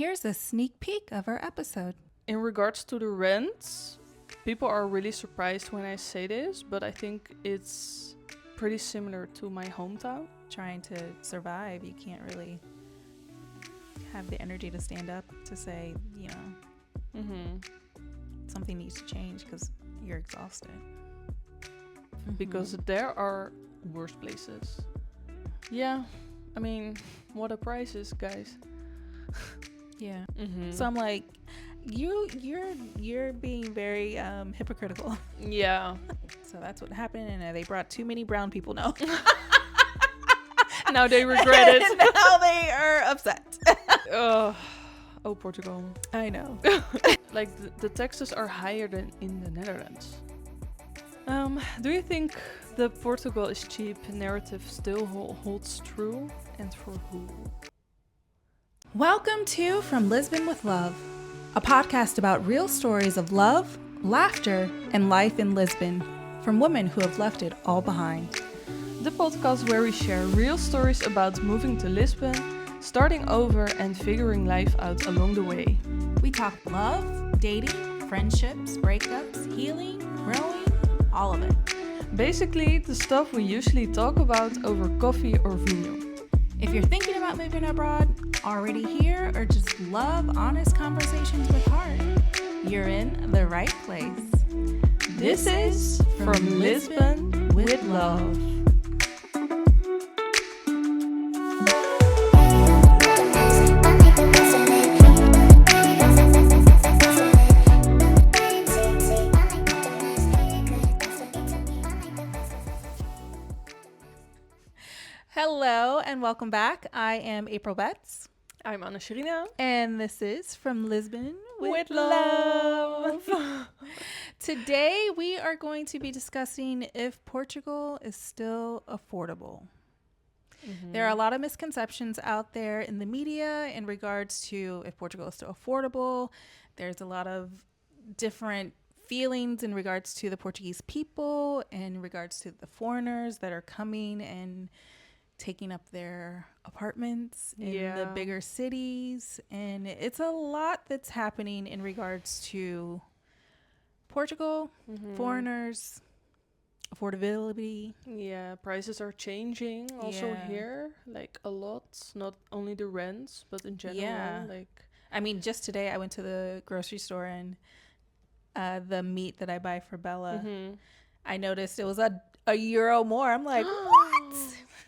Here's a sneak peek of our episode. In regards to the rents, people are really surprised when I say this, but I think it's pretty similar to my hometown. Trying to survive, you can't really have the energy to stand up to say, something needs to change because you're exhausted. Because there are worse places. Yeah, I mean, what are prices, guys? Yeah. So I'm like, you're being very hypocritical. Yeah. So that's what happened, and they brought too many brown people. No. Now they regret it. Now they are upset. Oh, Portugal. I know. Like the taxes are higher than in the Netherlands. Do you think the Portugal is cheap narrative still holds true, and for who? Welcome to From Lisbon with Love, a podcast about real stories of love, laughter, and life in Lisbon from women who have left it all behind. The podcast where we share real stories about moving to Lisbon, starting over, and figuring life out along the way. We talk love, dating, friendships, breakups, healing, growing, all of it. Basically, the stuff we usually talk about over coffee or vino. If you're thinking about moving abroad, already here, or just love honest conversations with heart, you're in the right place. This is From Lisbon with Love. Hello and welcome back. I am April Betts. I'm Anna Sherina. And this is From Lisbon with Love. Today we are going to be discussing if Portugal is still affordable. There are a lot of misconceptions out there in the media in regards to if Portugal is still affordable. There's a lot of different feelings in regards to the Portuguese people, in regards to the foreigners that are coming and taking up their apartments in the bigger cities. And it's a lot that's happening in regards to Portugal, foreigners, affordability. Yeah, prices are changing also here, like a lot. Not only the rents, but in general. Yeah. I mean, just today I went to the grocery store and the meat that I buy for Bella, I noticed it was a euro more. I'm like, what?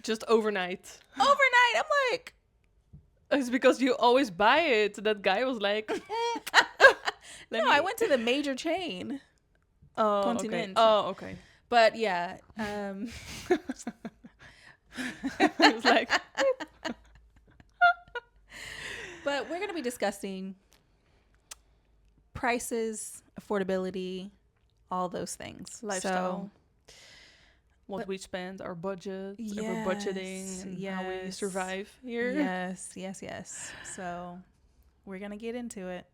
Just overnight. Overnight. I'm like, it's because you always buy it. That guy was like, no, I went to the major chain. Oh, Continent. okay. Oh, okay. But yeah, It was like, but we're going to be discussing prices, affordability, all those things. lifestyle. What we spend, our budget, if we're budgeting, and how we survive here. Yes. So we're going to get into it.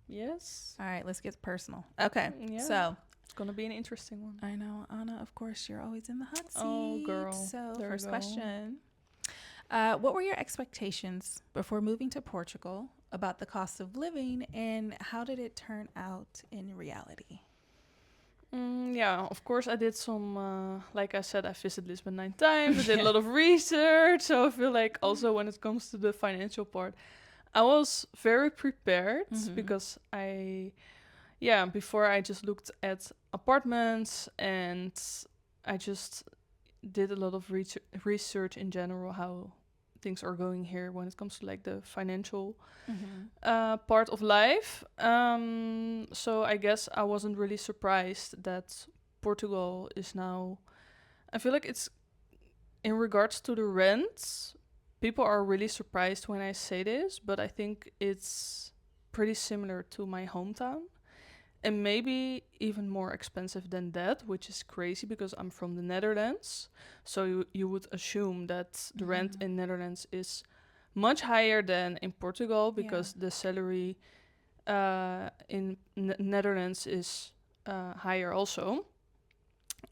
Yes. All right, let's get personal. Okay, So it's going to be an interesting one. I know, Anna, of course, you're always in the hot seat. Oh, girl. So There first we go. question. What were your expectations before moving to Portugal about the cost of living, and how did it turn out in reality? Yeah, of course I did some, like I said, I visited Lisbon 9 times. I did a lot of research. So I feel like also when it comes to the financial part, I was very prepared because before I just looked at apartments and I just did a lot of research in general, how things are going here when it comes to like the financial part of life. So I guess I wasn't really surprised that Portugal is now, I feel like it's, in regards to the rents, people are really surprised when I say this, but I think it's pretty similar to my hometown. And maybe even more expensive than that, which is crazy because I'm from the Netherlands. So you would assume that the rent in Netherlands is much higher than in Portugal because the salary in Netherlands is higher also.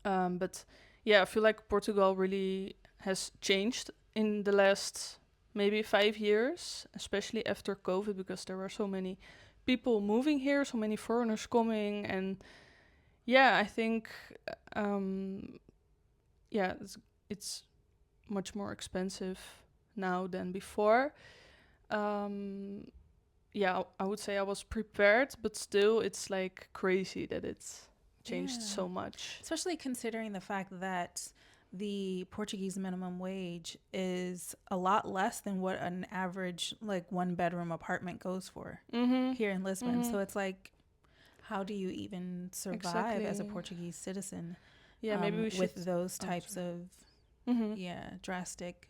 But yeah, I feel like Portugal really has changed in the last maybe 5 years, especially after COVID, because there were so many people moving here, so many foreigners coming, and yeah, I think yeah, it's much more expensive now than before. Yeah, I would say I was prepared, but still, it's like crazy that it's changed so much. Especially considering the fact that the Portuguese minimum wage is a lot less than what an average like 1-bedroom apartment goes for here in Lisbon. So it's like, how do you even survive as a Portuguese citizen? Yeah, maybe we with should those types of drastic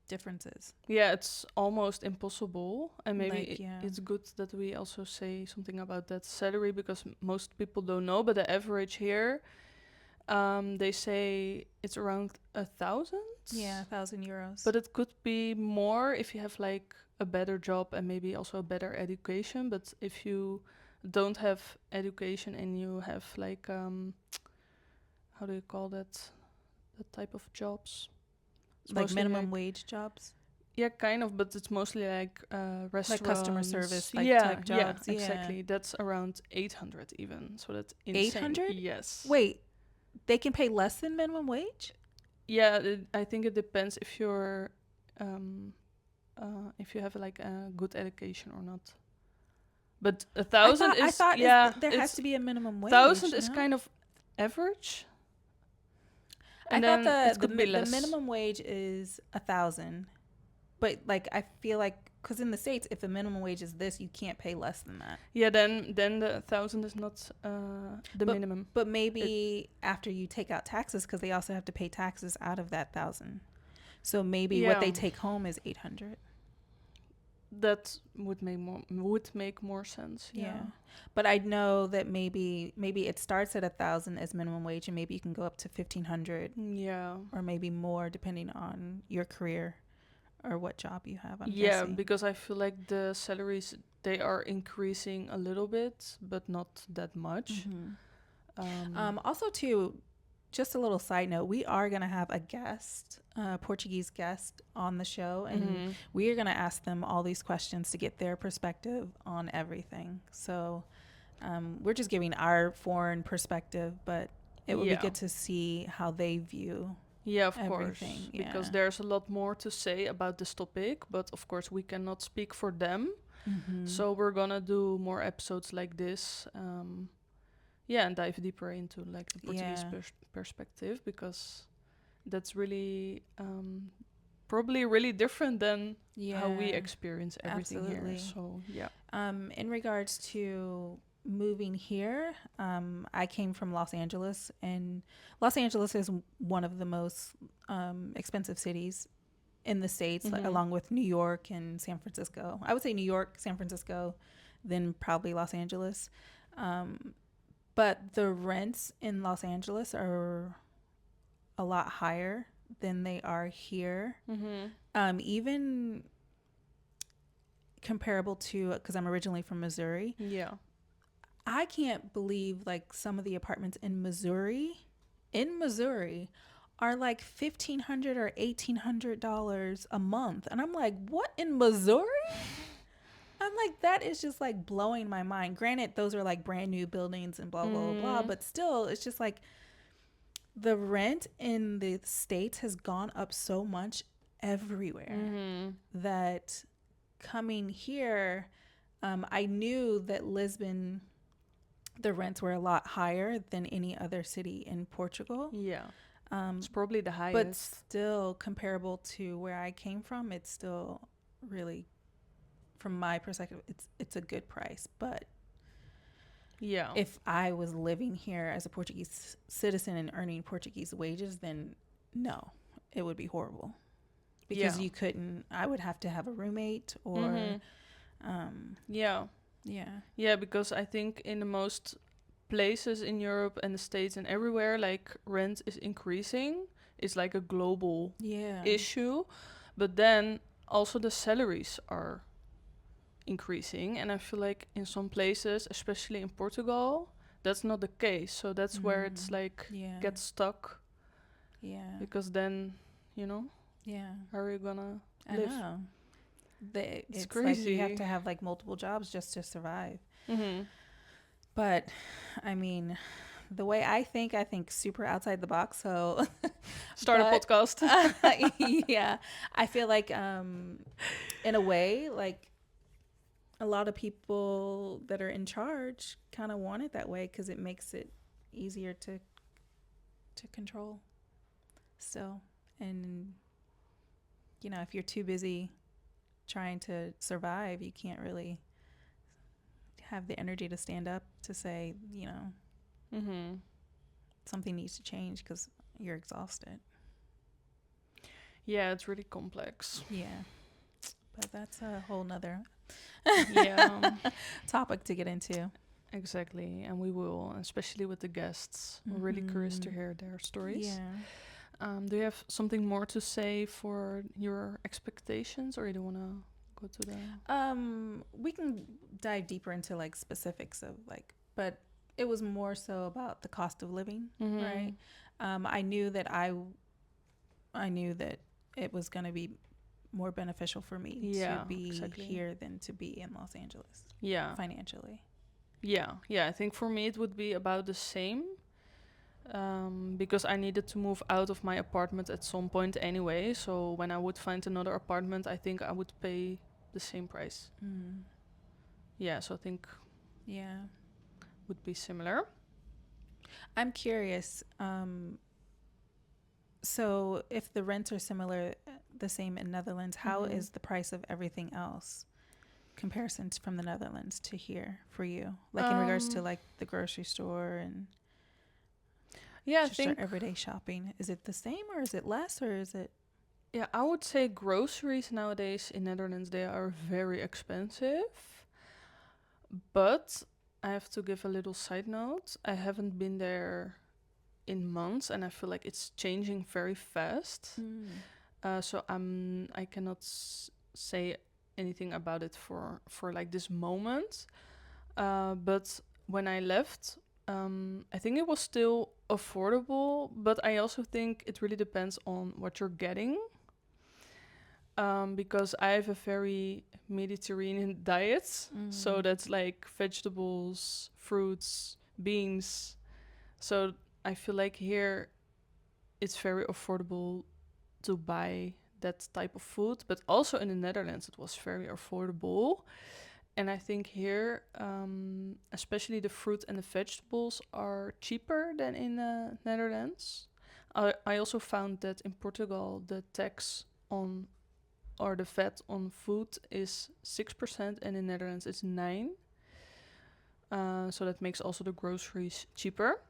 differences. Yeah, it's almost impossible, and maybe Like, it's good that we also say something about that salary, because most people don't know, but the average here, they say it's around 1,000. Yeah, 1,000 euros. But it could be more if you have like a better job and maybe also a better education. But if you don't have education and you have like how do you call that type of jobs? It's like mostly minimum wage jobs. Yeah, kind of, but it's mostly like restaurants, like customer service, like yeah, type jobs. Yeah, exactly. That's around 800 even. So that's insane. 800? Yes. Wait, they can pay less than minimum wage? Yeah, I think it depends if you're if you have like a good education or not. But 1,000 is I thought there has to be a minimum wage. 1,000 is kind of average. And I thought the minimum wage is 1,000, but like I feel like because in the States, if the minimum wage is this, you can't pay less than that. Yeah, then the 1,000 is not the minimum. But maybe after you take out taxes, because they also have to pay taxes out of that 1,000. So maybe what they take home is 800. That would make more sense. Yeah. But I know that maybe it starts at 1,000 as minimum wage, and maybe you can go up to 1,500. Yeah. Or maybe more, depending on your career or what job you have. I'm guessing. Because I feel like the salaries, they are increasing a little bit, but not that much. Also, too, just a little side note, we are going to have a guest, Portuguese guest on the show, and we are going to ask them all these questions to get their perspective on everything. So we're just giving our foreign perspective, but it will be good to see how they view of everything. Course, because there's a lot more to say about this topic, but of course we cannot speak for them. So we're going to do more episodes like this. And dive deeper into like the Portuguese perspective, because that's really probably really different than how we experience everything here. So in regards to moving here, I came from Los Angeles, and Los Angeles is one of the most expensive cities in the States, along with New York and San Francisco. I would say New York, San Francisco, then probably Los Angeles. But the rents in Los Angeles are a lot higher than they are here. Even comparable to, because I'm originally from Missouri. Yeah. I can't believe like some of the apartments in Missouri are like $1,500 or $1,800 a month. And I'm like, what, in Missouri? I'm like, that is just like blowing my mind. Granted, those are like brand new buildings and blah, blah, blah. But still, it's just like the rent in the States has gone up so much everywhere that coming here, I knew that Lisbon, the rents were a lot higher than any other city in Portugal. Yeah. It's probably the highest. But still comparable to where I came from, it's still really, from my perspective, it's a good price. But if I was living here as a Portuguese citizen and earning Portuguese wages, then no, it would be horrible, because you couldn't. I would have to have a roommate or because I think in the most places in Europe and the States and everywhere, like rent is increasing. It's like a global issue, but then also the salaries are increasing, and I feel like in some places, especially in Portugal, that's not the case. So that's where it's like gets stuck. Because then, how are you gonna I live. know. It's It's like you have crazy. to have like multiple jobs just to survive. Mm-hmm. But I mean, the way I think super outside the box. So, Start a but podcast. yeah, I feel like in a way, like a lot of people that are in charge kind of want it that way because it makes it easier to control still. And if you're too busy trying to survive, you can't really have the energy to stand up to say, Mm-hmm. something needs to change because you're exhausted. Yeah, it's really complex. Yeah. But that's a whole nother Yeah, topic to get into. exactly. And we will, especially with the guests. We're really curious to hear their stories. Yeah. Do you have something more to say for your expectations, or you don't want to go to the... We can dive deeper into like specifics of like, but it was more so about the cost of living, Mm-hmm. right? I knew that I knew that it was going to be more beneficial for me Yeah, to be exactly. here than to be in Los Angeles Yeah. financially. Yeah, I think for me it would be about the same, because I needed to move out of my apartment at some point anyway. So when I would find another apartment, I think I would pay the same price. Mm. Yeah, so I think Yeah. would be similar. I'm curious. So if the rents are similar, the same in Netherlands, how Mhm. is the price of everything else? Comparisons from the Netherlands to here for you, like in regards to like the grocery store and Yeah, I just our think everyday shopping. Is it the same or is it less or is it? yeah, I would say groceries nowadays in Netherlands they are very expensive. But I have to give a little side note. I haven't been there in months, and I feel like it's changing very fast. So I cannot say anything about it for like this moment. But when I left, I think it was still affordable. But I also think it really depends on what you're getting. Because I have a very Mediterranean diet, so that's like vegetables, fruits, beans. So I feel like here it's very affordable to buy that type of food, but also in the Netherlands it was very affordable. And I think here, especially the fruit and the vegetables are cheaper than in the Netherlands. I also found that in Portugal the tax on or the VAT on food is 6%, and in Netherlands it's 9%. So that makes also the groceries cheaper.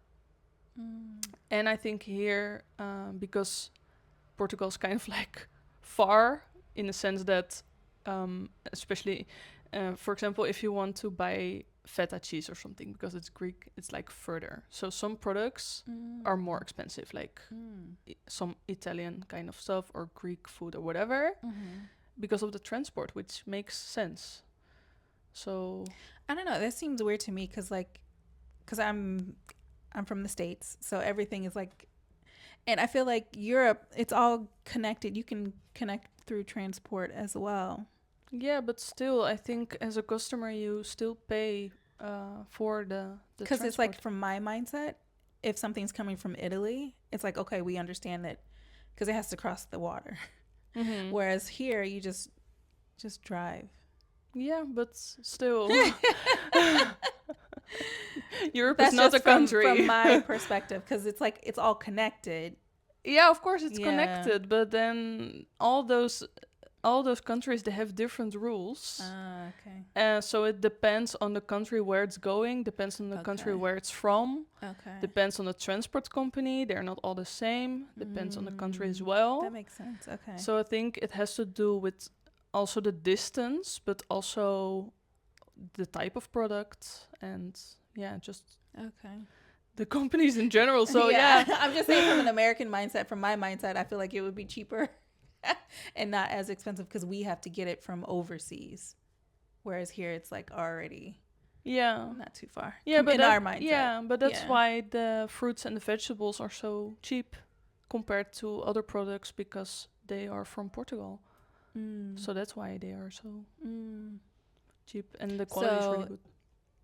And I think here, because Portugal is kind of like far in the sense that, especially, for example, if you want to buy feta cheese or something, because it's Greek, it's like further. So some products are more expensive, like some Italian kind of stuff or Greek food or whatever, because of the transport, which makes sense. So I don't know. That seems weird to me because I'm from the States, so everything is like, and I feel like Europe, it's all connected. You can connect through transport as well. yeah, but still, I think as a customer, you still pay for the Because it's like transport. from my mindset, if something's coming from Italy, it's like, okay, we understand that because it has to cross the water. Mm-hmm. Whereas here, you just drive. Yeah, but still, Europe is That's not a just country. from my perspective because it's like it's all connected. Yeah, of course it's Yeah. connected, but then all those countries they have different rules. Okay. So it depends on the country where it's going, depends on the country Okay. where it's from, Okay. depends on the transport company. They're not all the same. Depends on the country as well. That makes sense. Okay. So I think it has to do with also the distance, but also the type of product and just Okay. the companies in general. So yeah. I'm just saying from an American mindset, from my mindset, I feel like it would be cheaper and not as expensive because we have to get it from overseas. Whereas here it's like already not too far. Yeah, but in our mindset. Yeah, but that's Yeah. why the fruits and the vegetables are so cheap compared to other products because they are from Portugal. So that's why they are so cheap, and the quality is really good.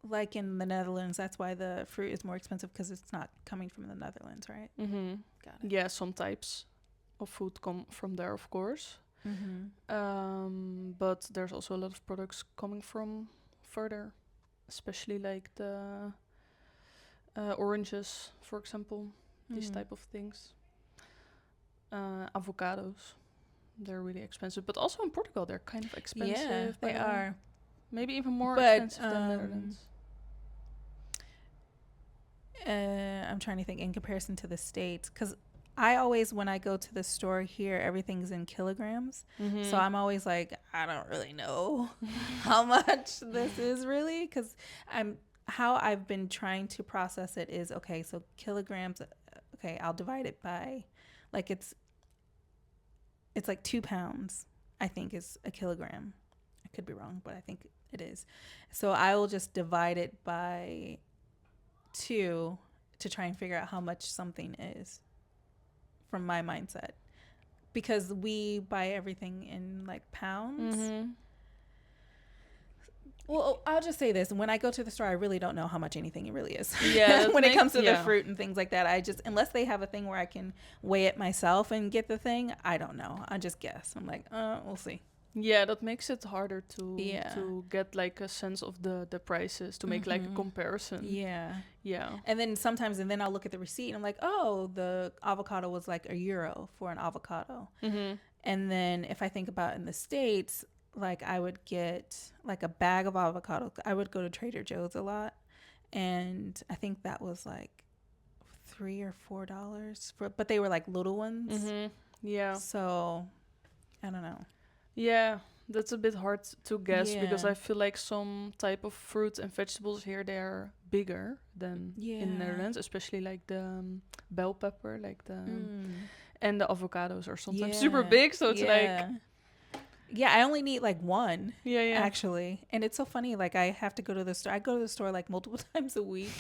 Like in the Netherlands, that's why the fruit is more expensive, because it's not coming from the Netherlands, right? Got it. Yeah, some types of food come from there, of course. But there's also a lot of products coming from further, especially like the oranges, for example, these type of things. Avocados, they're really expensive, but also in Portugal they're kind of expensive. Yeah, they are. Maybe even more expensive than Netherlands. I'm trying to think in comparison to the States, because I always, when I go to the store here, everything's in kilograms. So I'm always like, I don't really know how much this is really, because how I've been trying to process it is, okay, so kilograms, okay, I'll divide it by, like it's like 2 pounds, I think, is a kilogram. I could be wrong, but I think it is. So I will just divide it by 2 to try and figure out how much something is from my mindset, because we buy everything in like pounds. Well, I'll just say this: when I go to the store, I really don't know how much anything really is. Yeah, when it comes to the fruit and things like that, I just, unless they have a thing where I can weigh it myself and get the thing, I don't know. I just guess. I'm like, we'll see. Yeah, that makes it harder to get like a sense of the prices, to make like a comparison. Yeah. And then I'll look at the receipt and I'm like, oh, the avocado was like €1 for an avocado. And then if I think about in the States, like I would get like a bag of avocado. I would go to Trader Joe's a lot, and I think that was like $3 or $4 but they were like little ones. Yeah. So I don't know. Yeah, that's a bit hard to guess, because I feel like some type of fruit and vegetables here, they're bigger than in Netherlands, especially like the bell pepper, like the and the avocados are sometimes super big, so it's like I only need like one. Yeah. Actually, and it's so funny, like I have to go to the store. I go to the store like multiple times a week,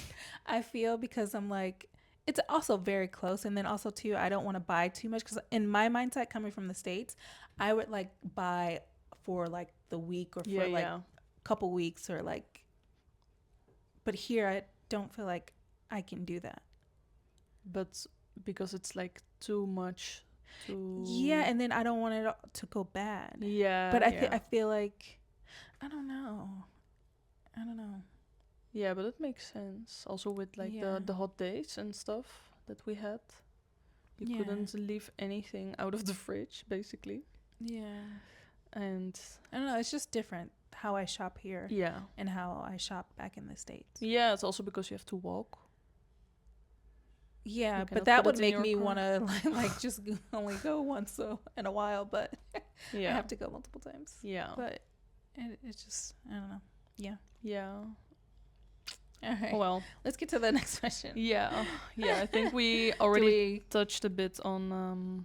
I feel, because I'm like, it's also very close, and then also too, I don't want to buy too much, because in my mindset, coming from the States, I would like buy for like the week, or for like a couple weeks, or like, but here I don't feel like I can do that. But because it's like too much to... Yeah, and then I don't want it to go bad. Yeah. But I feel like, I don't know. Yeah, but it makes sense. Also with like the hot days and stuff that we had. You couldn't leave anything out of the fridge, basically. Yeah. And I don't know, it's just different how I shop here. Yeah. And how I shop back in the States. Yeah, it's also because you have to walk. Yeah, but that would make me want to like just only go once in a while, but I have to go multiple times. Yeah. But it's just, I don't know. Yeah. Yeah. All right. Well, let's get to the next question. Yeah. I think we already touched a bit on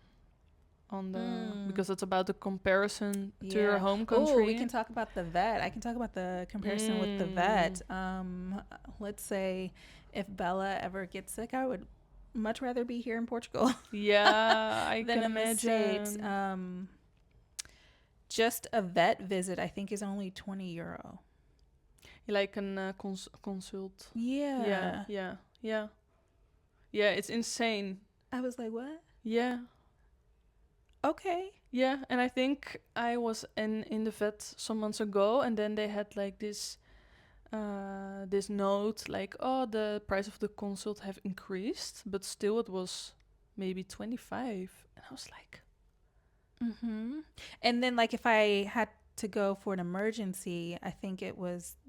the because it's about the comparison to your home country. Oh, we can talk about the vet. I can talk about the comparison with the vet. Let's say if Bella ever gets sick, I would much rather be here in Portugal. Yeah, I than can in imagine. The States. Just a vet visit, I think, is only €20. Like a consult. Yeah. Yeah, it's insane. I was like, what? Yeah. Okay. Yeah, and I think I was in the vet some months ago, and then they had like this note like, oh, the price of the consult have increased, but still it was maybe 25, and I was like, And then like if I had to go for an emergency, I think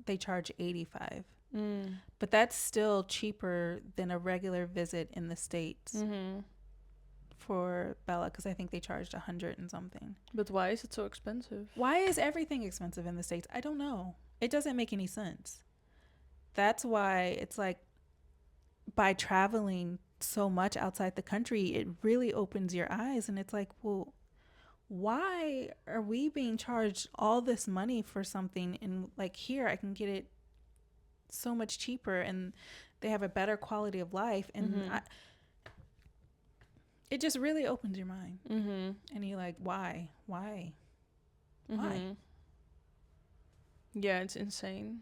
they charge 85. But that's still cheaper than a regular visit in the States for Bella, because I think they charged 100 and something. But why is it so expensive? Why is everything expensive in the States? I don't know. It doesn't make any sense. That's why it's like, by traveling so much outside the country, it really opens your eyes, and it's like, well, why are we being charged all this money for something, and like here I can get it so much cheaper, and they have a better quality of life, and it just really opens your mind. And you're like, why Why? Yeah, it's insane.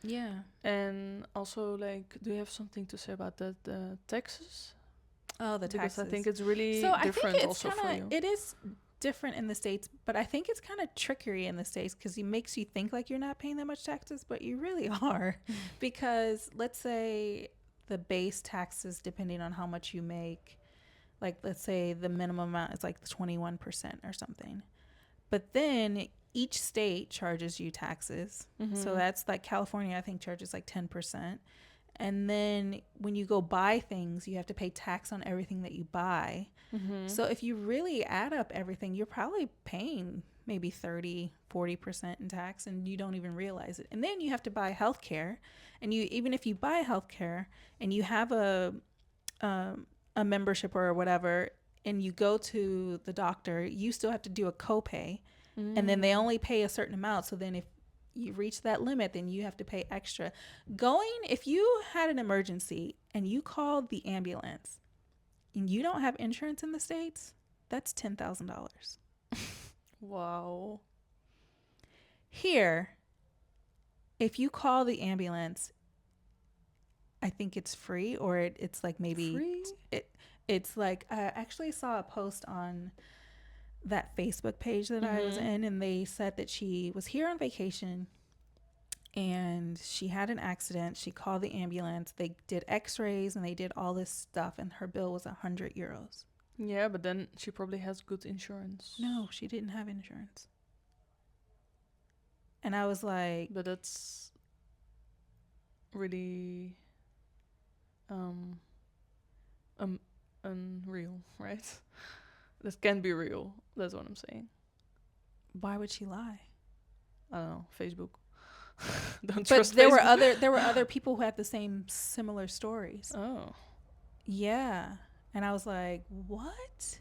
Yeah. And also, like, do you have something to say about the taxes? Oh, the Because I taxes. think it's really So I think different it's also for kind you. of, it is different in the States, but I think it's kind of trickery in the States because it makes you think like you're not paying that much taxes, but you really are. Because let's say the base taxes, depending on how much you make, like let's say the minimum amount is like 21% or something. But then each state charges you taxes. So that's like California, I think, charges like 10%. And then when you go buy things, you have to pay tax on everything that you buy. So if you really add up everything, you're probably paying maybe 30-40% in tax and you don't even realize it. And then you have to buy healthcare. And you, even if you buy healthcare and you have a membership or whatever, and you go to the doctor, you still have to do a copay. And then they only pay a certain amount. So then if you reach that limit, then you have to pay extra. If you had an emergency and you called the ambulance and you don't have insurance in the States, that's $10,000. Wow. Here, if you call the ambulance, I think it's free, or it's like maybe Free? it's like, I actually saw a post on that Facebook page that I was in, and they said that she was here on vacation and she had an accident. She called the ambulance. They did x-rays and they did all this stuff, and her bill was 100 euros. Yeah, but then she probably has good insurance. No, she didn't have insurance. And I was like, But that's really unreal, right? That can be real. That's what I'm saying. why would she lie? I don't know. Facebook. Don't But trust there Facebook. were other people who had the same similar stories. Oh. Yeah. And I was like, what?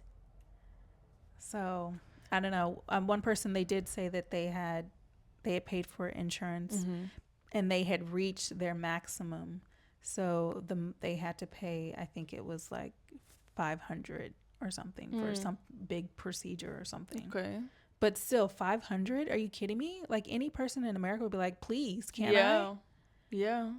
So I don't know. One person, they did say that they had paid for insurance and they had reached their maximum. So they had to pay, I think it was like 500 or something for some big procedure or something. Okay. But still, 500? Are you kidding me? Like, any person in America would be like, please, can Yeah. I? Yeah.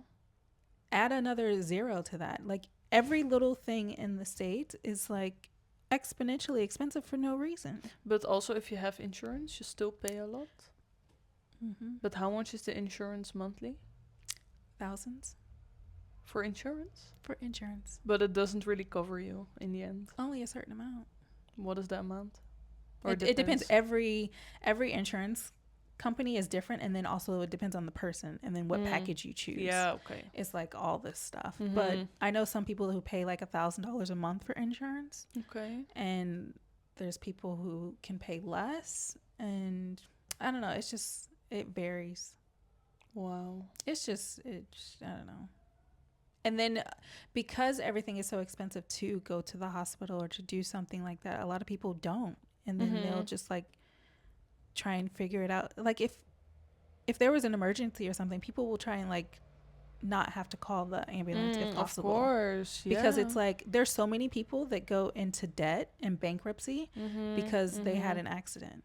Add another zero to that. Like, every little thing in the States is like exponentially expensive for no reason. But also, if you have insurance, you still pay a lot. But how much is the insurance monthly Thousands for insurance? for insurance. But it doesn't really cover you in the end. Only a certain amount. What is the amount? Or it depends. Every insurance company is different, and then also it depends on the person and then what package you choose. Yeah, okay. It's like all this stuff. But I know some people who pay like $1,000 a month for insurance. Okay. And there's people who can pay less, and I don't know. It's just, it varies. Wow. It's just I don't know. And then because everything is so expensive to go to the hospital or to do something like that, a lot of people don't. And then they'll just like try and figure it out. Like if there was an emergency or something, people will try and like not have to call the ambulance if possible. Of course, yeah. Because it's like there's so many people that go into debt and bankruptcy because they had an accident.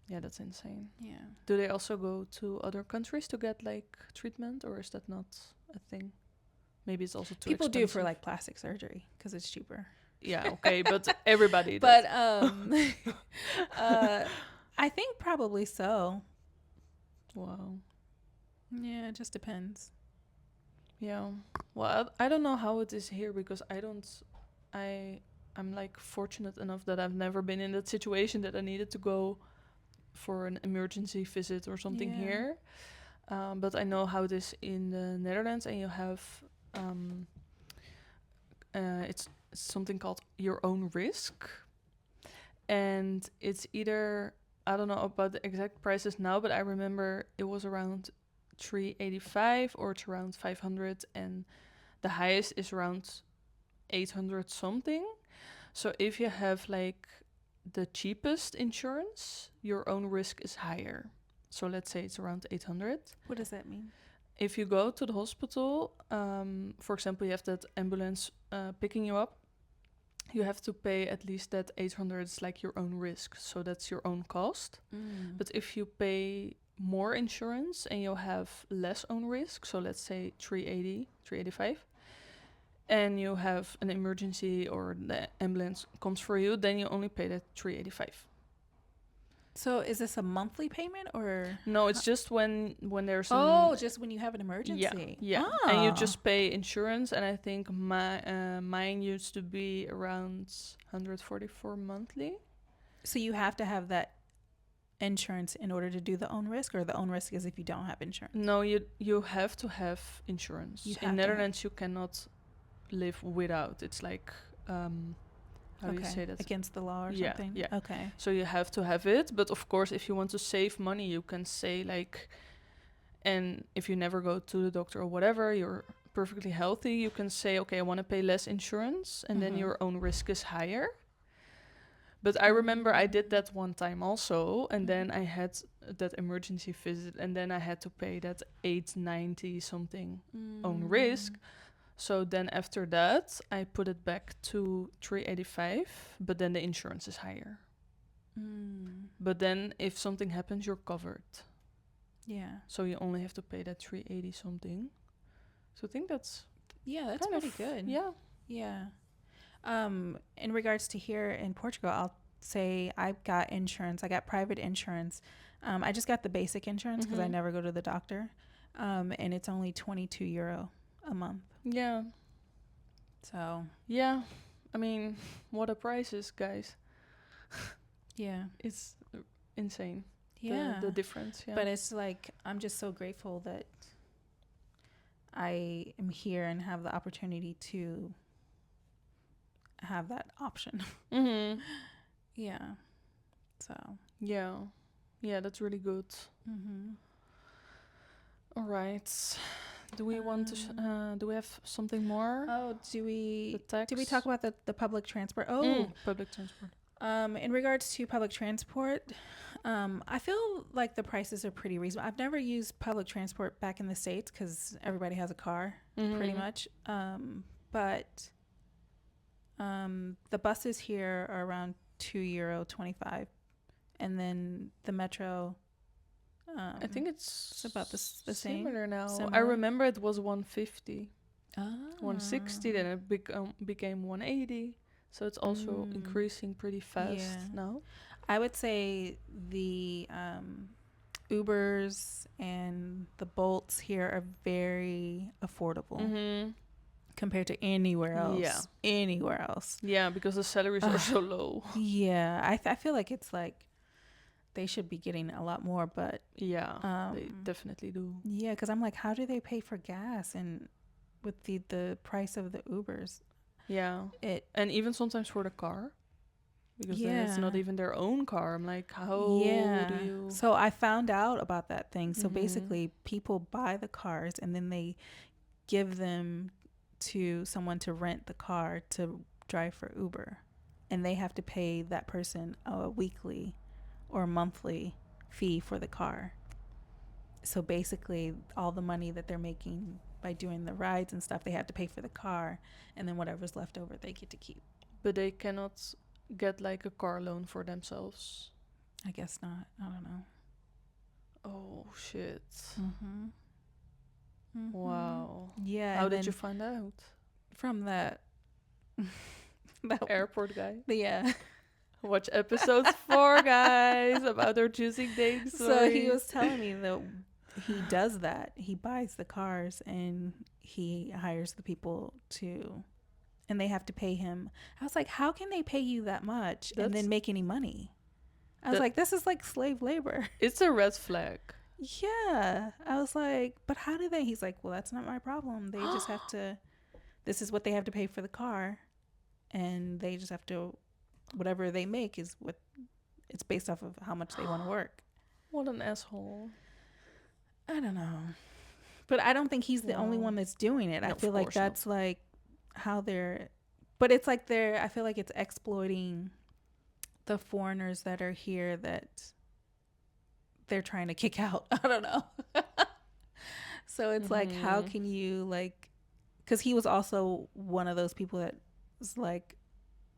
Yeah, that's insane. Yeah. Do they also go to other countries to get like treatment, or is that not a thing? Maybe it's also too People expensive. do for like plastic surgery because it's cheaper. Yeah, okay, but everybody does. But I think probably so. Wow. Yeah, it just depends. Yeah. Well, I don't know how it is here because I'm like fortunate enough that I've never been in that situation that I needed to go for an emergency visit or something here. But I know how it is in the Netherlands, and you have it's something called your own risk, and it's either, I don't know about the exact prices now, but I remember it was around 385 or it's around 500, and the highest is around 800 something. So if you have like the cheapest insurance, your own risk is higher. So let's say it's around 800. What does that mean? If you go to the hospital, for example, you have that ambulance picking you up, you have to pay at least that 800 is like your own risk, so that's your own cost. But if you pay more insurance and you have less own risk, so let's say 380, 385, and you have an emergency or the ambulance comes for you, then you only pay that 385. So is this a monthly payment or? No, it's just when there's Just when you have an emergency. Yeah. And you just pay insurance, and I think mine used to be around 144 monthly. So you have to have that insurance in order to do the own risk, or the own risk is if you don't have insurance? No, you have to have insurance. In Netherlands, you cannot live without. It's like how do you say that? Against the law or something? Yeah. Okay. So you have to have it. But of course, if you want to save money, you can say like, and if you never go to the doctor or whatever, you're perfectly healthy, you can say, okay, I want to pay less insurance, and then your own risk is higher. But I remember I did that one time also, and then I had that emergency visit, and then I had to pay that 890 something own risk. So then after that, I put it back to 385, but then the insurance is higher. But then if something happens, you're covered. Yeah. So you only have to pay that 380 something. So I think that's pretty good. Yeah. Yeah. In regards to here in Portugal, I'll say I've got insurance. I got private insurance. I just got the basic insurance because I never go to the doctor. And it's only €22 a month. Yeah. So. Yeah. I mean, what a prices, guys. Yeah. It's insane. Yeah. The difference. Yeah. But it's like, I'm just so grateful that I am here and have the opportunity to have that option. Yeah. So. Yeah. Yeah, that's really good. All right. Do we want to? Do we have something more? Oh, do we talk about the public transport? Public transport. In regards to public transport, I feel like the prices are pretty reasonable. I've never used public transport back in the States because everybody has a car, pretty much. But the buses here are around €2.25, and then the metro. I think it's about the same. Similar now. Similar? I remember it was 150, Ah. 160. Then it became 180. So it's also increasing pretty fast now. I would say the Ubers and the Bolts here are very affordable compared to anywhere else. Yeah. Anywhere else. Yeah, because the salaries are so low. Yeah. I feel like it's like they should be getting a lot more, but yeah, they definitely do. Yeah, because I'm like, how do they pay for gas and with the price of the Ubers? Yeah, and even sometimes for the car, because then it's not even their own car. I'm like, how do you? So I found out about that thing. So basically, people buy the cars and then they give them to someone to rent the car to drive for Uber, and they have to pay that person a weekly or monthly fee for the car. So basically, all the money that they're making by doing the rides and stuff, they have to pay for the car, and then whatever's left over, they get to keep. But they cannot get like a car loan for themselves. I guess not. I don't know. Oh shit. Wow. Yeah. How did you find out? From that airport guy. Yeah. Watch episode 4, guys, about their choosing dates. So he was telling me that he does that. He buys the cars and he hires the people and they have to pay him. I was like, how can they pay you that much and then make any money? I was like, this is like slave labor. It's a red flag. Yeah. I was like, but how do they? He's like, well, that's not my problem. They just have to, this is what they have to pay for the car. And they just have to, whatever they make is what it's based off of how much they want to work. What an asshole. I don't know. But I don't think he's the only one that's doing it. No, I feel like that's like how but it's like I feel like it's exploiting the foreigners that are here that they're trying to kick out. I don't know. So it's like, how can you like, because he was also one of those people that was like,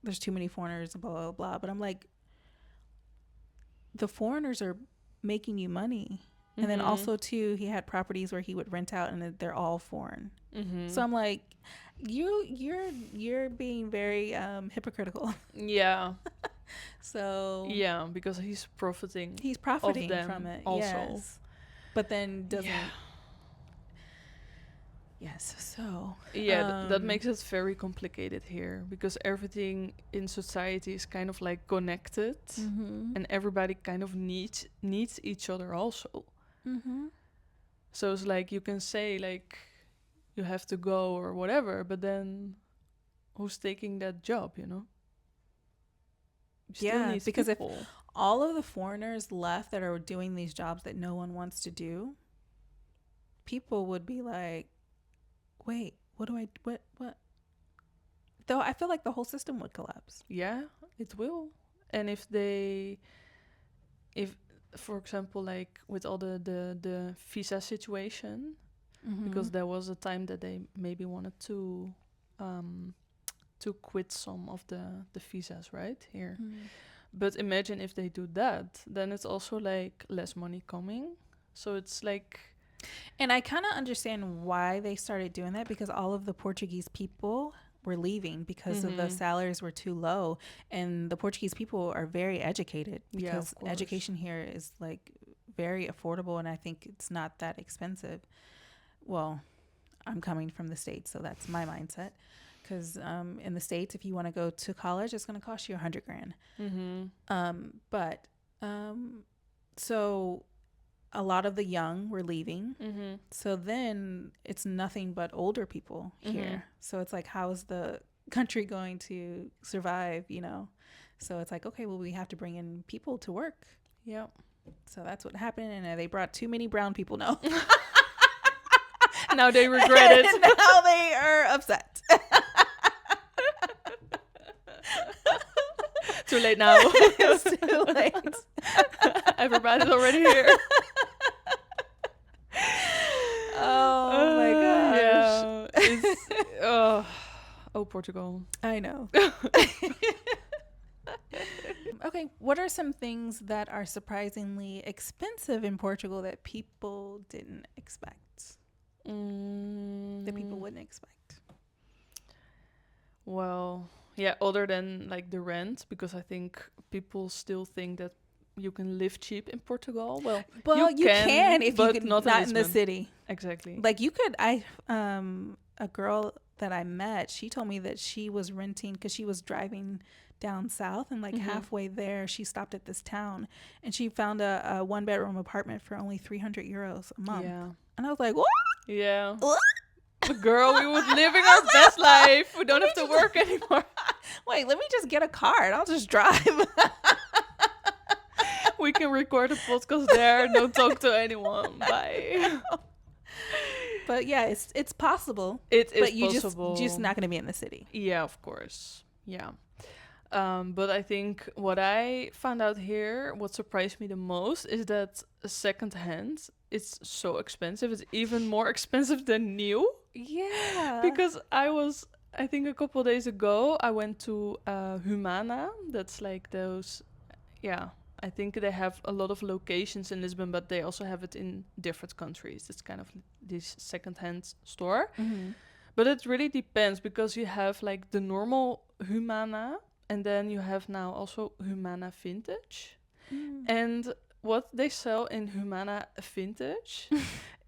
there's too many foreigners, blah, blah, blah. But I'm like, the foreigners are making you money. And then also, too, he had properties where he would rent out and they're all foreign. So I'm like, you're being very hypocritical. Yeah. So Yeah, because he's profiting profiting them from it. also. Yes. But then doesn't. Yeah. Yes. So Yeah, that makes it very complicated here because everything in society is kind of like connected, and everybody kind of needs each other also. So it's like you can say like you have to go or whatever, but then who's taking that job, you know? You still need because people. if all of the foreigners left that are doing these jobs that no one wants to do, people would be like, wait, what? Though I feel like the whole system would collapse. Yeah, it will. And if for example, like with all the visa situation, because there was a time that they maybe wanted to quit some of the visas right here. But imagine if they do that, then it's also like less money coming. So it's like, and I kind of understand why they started doing that, because all of the Portuguese people were leaving because of the salaries were too low, and the Portuguese people are very educated because education here is like very affordable, and I think it's not that expensive. Well, I'm coming from the States, so that's my mindset. Because in the States, if you want to go to college, it's going to cost you $100,000. So a lot of the young were leaving. So then it's nothing but older people here. So it's like, how is the country going to survive, you know? So it's like, okay, well, we have to bring in people to work. Yeah. So that's what happened. And they brought too many brown people. No. Now they regret it. Now they are upset. Too late now. It's too late. Everybody's already here. Oh my gosh. Yeah. Oh, Portugal. I know. Okay, what are some things that are surprisingly expensive in Portugal that people didn't expect? That people wouldn't expect? Well, yeah, other than like the rent, because I think people still think that you can live cheap in Portugal. Well, you can if but you can, not in the city. Exactly. Like you could. A girl that I met, she told me that she was renting because she was driving down south, and like halfway there, she stopped at this town, and she found a 1-bedroom apartment for only €300 a month. Yeah. And I was like, what? Yeah. What? Girl, we were living our best life. We don't have to work anymore. Wait, let me just get a car and I'll just drive. We can record a podcast there. Don't talk to anyone. Bye. But yeah, it's possible. It is but you possible. just not going to be in the city. Yeah, of course. Yeah. But I think what I found out here, what surprised me the most, is that secondhand, it's so expensive. It's even more expensive than new. Yeah. Because I think a couple of days ago, I went to Humana. That's like those, yeah. I think they have a lot of locations in Lisbon, but they also have it in different countries. It's kind of this secondhand store. But it really depends, because you have like the normal Humana, and then you have now also Humana Vintage. And what they sell in Humana Vintage,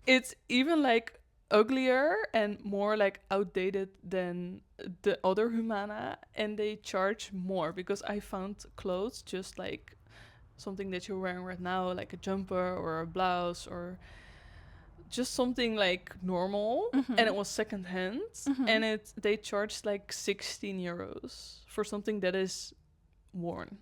it's even like uglier and more like outdated than the other Humana, and they charge more, because I found clothes just like something that you're wearing right now, like a jumper or a blouse or just something like normal, and it was secondhand, and they charged like €16 for something that is worn.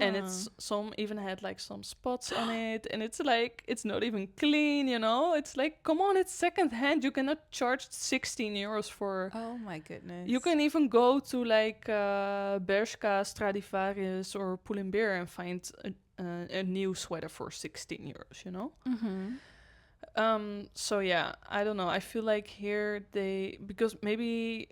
And it's some even had like some spots on it, and it's like it's not even clean, you know. It's like, come on, it's secondhand. You cannot charge €16 for. Oh my goodness. You can even go to like Bershka, Stradivarius, or Pull&Bear and find a new sweater for €16, you know. So yeah, I don't know. I feel like here because maybe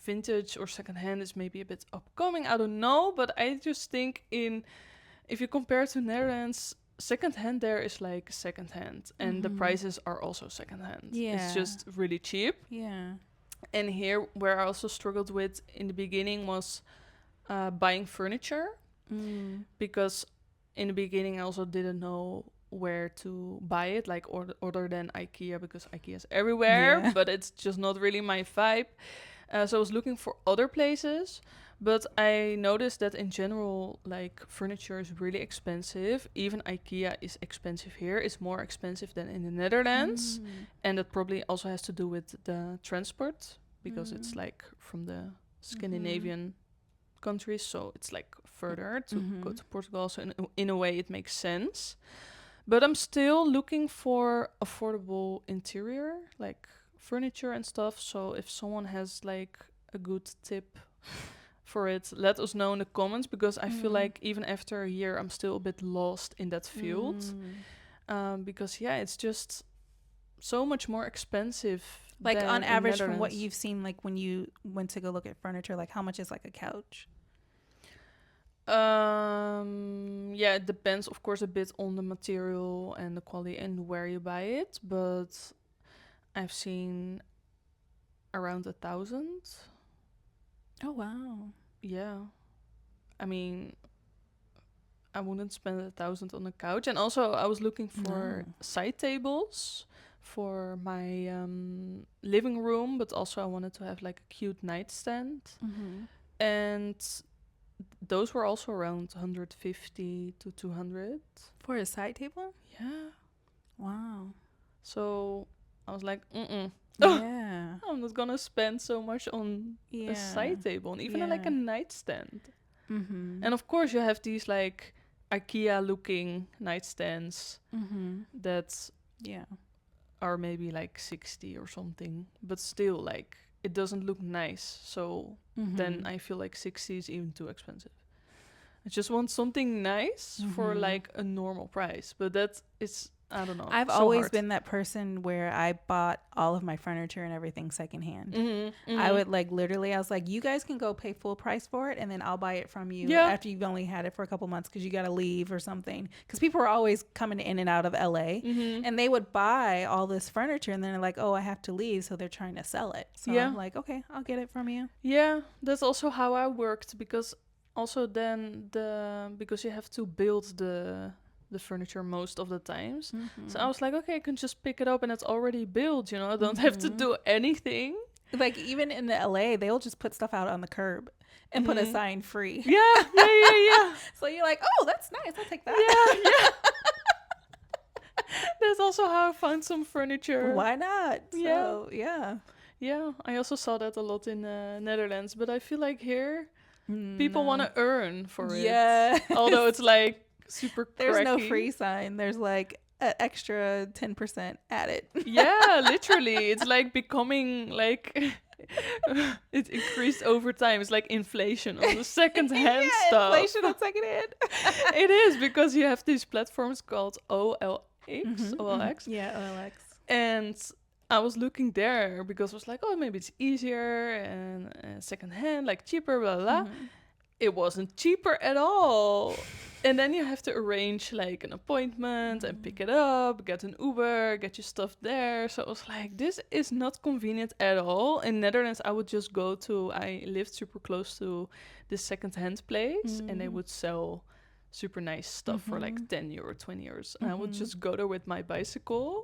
vintage or secondhand is maybe a bit upcoming. I don't know, but I just think if you compare to Netherlands, secondhand there is like secondhand, and the prices are also secondhand. Yeah. It's just really cheap. Yeah. And here, where I also struggled with in the beginning was buying furniture, because in the beginning I also didn't know where to buy it, like other than IKEA, because IKEA is everywhere, Yeah. but it's just not really my vibe. So I was looking for other places, but I noticed that in general, like, furniture is really expensive. Even IKEA is expensive here. It's more expensive than in the Netherlands. And that probably also has to do with the transport, because it's like from the Scandinavian countries, so it's like further to go to Portugal. So in a way, it makes sense. But I'm still looking for affordable interior, like furniture and stuff. So if someone has like a good tip for it, let us know in the comments, because I feel like even after a year, I'm still a bit lost in that field. Because it's just so much more expensive. Like than on in average, from what Netherlands. you've seen, like when you went to go look at furniture, like how much is like a couch? It depends, of course, a bit on the material and the quality and where you buy it, but I've seen around 1,000. Oh wow. Yeah, I mean, I wouldn't spend 1,000 on a couch. And also, I was looking for side tables for my living room, but also I wanted to have like a cute nightstand. And those were also around 150 to 200 for a side table. Yeah. Wow. So I was like, Yeah. I'm not gonna spend so much on a side table, and even like a nightstand. And of course, you have these like IKEA-looking nightstands that are maybe like 60 or something, but still, like, it doesn't look nice. So then I feel like 60 is even too expensive. I just want something nice for like a normal price, but that is, I don't know. I've so always hard. been that person where I bought all of my furniture and everything secondhand. I would like literally, I was like, you guys can go pay full price for it, and then I'll buy it from you after you've only had it for a couple months because you got to leave or something. Because people are always coming in and out of LA, and they would buy all this furniture, and then they're like, oh, I have to leave, so they're trying to sell it. So I'm like, okay, I'll get it from you. Yeah, that's also how I worked, because also then because you have to build the furniture most of the times. So I was like, okay, I can just pick it up and it's already built, I don't have to do anything. Like even in the LA, they'll just put stuff out on the curb and put a sign free. Yeah. So you're like, oh, that's nice, I'll take that. Yeah. That's also how I found some furniture. Why not? So, yeah, I also saw that a lot in Netherlands, but I feel like here people want to earn for it. Although it's like super cracky. There's no free sign. There's like an extra 10% added. Yeah, literally. It's like becoming like it increased over time. It's like inflation on the second-hand stuff. Inflation on second-hand. It is, because you have these platforms called OLX. Yeah, OLX. And I was looking there because I was like, oh, maybe it's easier and secondhand, like cheaper, blah, blah, blah. It wasn't cheaper at all. And then you have to arrange like an appointment and pick it up, get an Uber, get your stuff there. So I was like, this is not convenient at all. In Netherlands, I would just I lived super close to this second-hand place, and they would sell super nice stuff for like 10 euro, 20 euros. And I would just go there with my bicycle,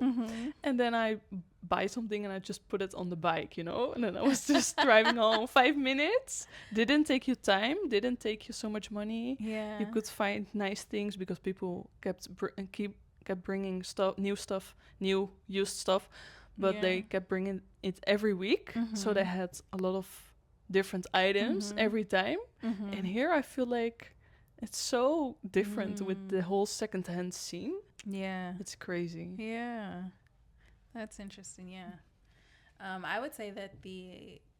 and then I buy something and I just put it on the bike, And then I was just driving home 5 minutes. Didn't take you time, didn't take you so much money. Yeah. You could find nice things because people kept bringing new used stuff, but they kept bringing it every week. So they had a lot of different items every time. And here I feel like it's so different with the whole secondhand scene. Yeah. It's crazy. Yeah. That's interesting, yeah. I would say that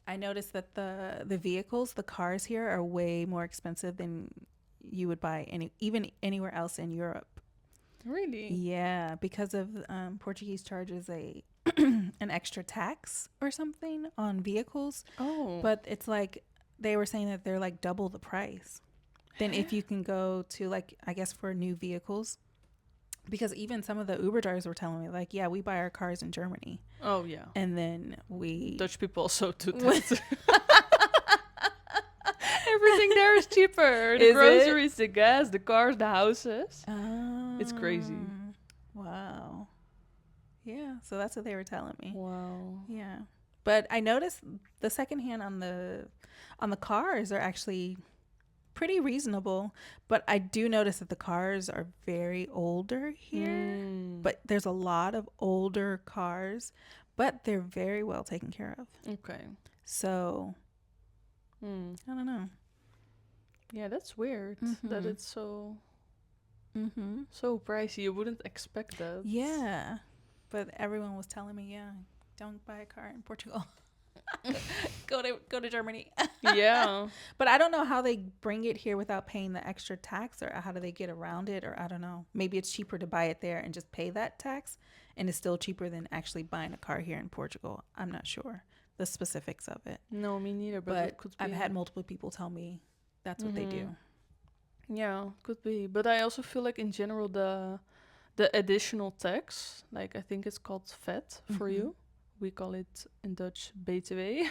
I noticed that the vehicles, the cars here are way more expensive than you would buy even anywhere else in Europe. Really? Yeah, because of Portuguese charges a an extra tax or something on vehicles, Oh. but it's like they were saying that they're like double the price than if you can go to, like, I guess for new vehicles. Because even some of the Uber drivers were telling me, like, yeah, we buy our cars in Germany, Oh, yeah. and then we Dutch people also do that. Everything there is cheaper. The Is it? groceries, the gas, the cars, the houses. It's crazy. Wow. Yeah, so that's what they were telling me. Wow. Yeah. But I noticed the secondhand on the cars are actually pretty reasonable, but I do notice that the cars are very older here. But there's a lot of older cars, but they're very well taken care of. Okay. So I don't know. Yeah, that's weird that it's so so pricey. You wouldn't expect that. Yeah. But everyone was telling me, yeah, don't buy a car in Portugal. go to Germany. Yeah. But I don't know how they bring it here without paying the extra tax, or how do they get around it, or I don't know. Maybe it's cheaper to buy it there and just pay that tax, and it's still cheaper than actually buying a car here in Portugal. I'm not sure the specifics of it. No, me neither, but it could be. I've had multiple people tell me that's what they do. Yeah, could be. But I also feel like in general the additional tax, like I think it's called VAT for you. We call it in Dutch BTW.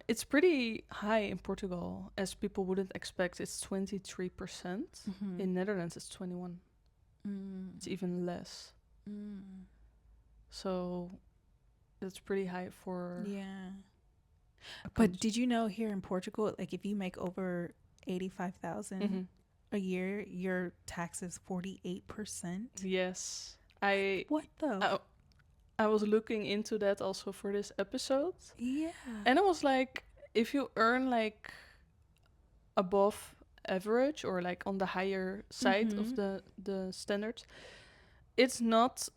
It's pretty high in Portugal, as people wouldn't expect. It's 23%. In Netherlands, it's 21. It's even less. So that's pretty high for. Yeah. But did you know here in Portugal, like if you make over 85,000 a year, your tax is 48%? Yes. What though? I was looking into that also for this episode. Yeah. And it was like, if you earn like above average or like on the higher side of the standards, it's not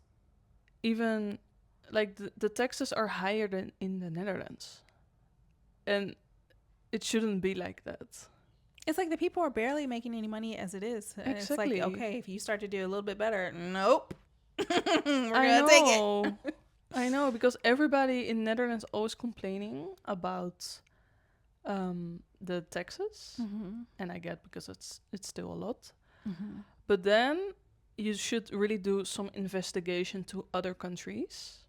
even like the taxes are higher than in the Netherlands. And it shouldn't be like that. It's like the people are barely making any money as it is. And Exactly. It's like, okay, if you start to do a little bit better, nope. We're going to take it. I know, because everybody in Netherlands always complaining about the taxes. And I get, because it's still a lot. But then you should really do some investigation to other countries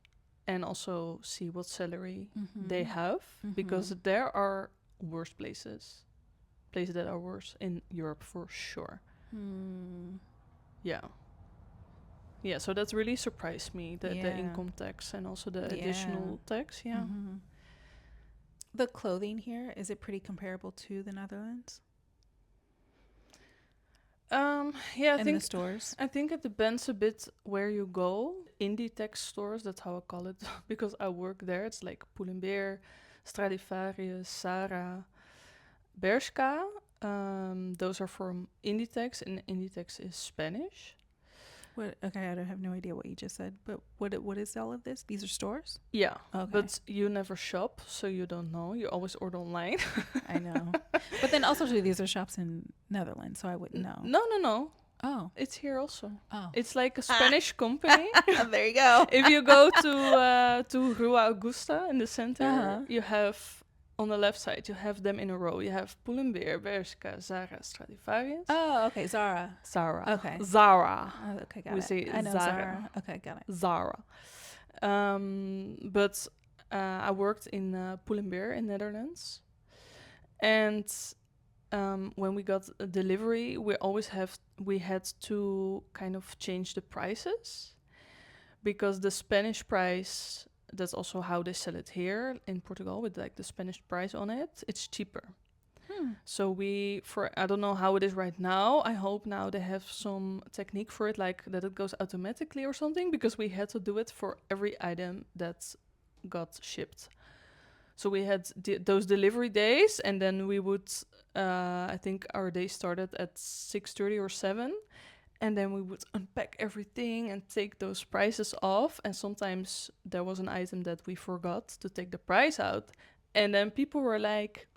and also see what salary they have, because there are worse places that are worse in Europe for sure. Yeah, so that really surprised me, the income tax and also the additional tax. The clothing here, is it pretty comparable to the Netherlands? I think the stores, I think it depends a bit where you go. Inditex stores, that's how I call it, because I work there. It's like Pull&Bear, Stradivarius, Zara, Bershka. Those are from Inditex, and Inditex is Spanish. What? Okay, I have no idea what you just said. But what is all of this? These are stores? Yeah, okay. But you never shop, so you don't know. You always order online. I know. But then also too, these are shops in Netherlands, so I wouldn't know. No. Oh, it's here also. Oh, it's like a Spanish company. There you go. If you go to Rua Augusta in the center, you have on the left side, you have them in a row. You have Pull&Bear, Bershka, Zara, Stradivarius. Oh, okay, Zara. Okay. Zara. Oh, okay, got we it. say I know Zara. Okay, got it. Zara. But I worked in Pull&Bear in Netherlands. And when we got a delivery, we had to kind of change the prices, because the Spanish price, that's also how they sell it here in Portugal, with like the Spanish price on it, it's cheaper. So I don't know how it is right now. I hope now they have some technique for it, like that it goes automatically or something, because we had to do it for every item that got shipped. So we had those delivery days, and then we would, I think our day started at 6:30 or 7, and then we would unpack everything and take those prices off. And sometimes there was an item that we forgot to take the price out, and then people were like,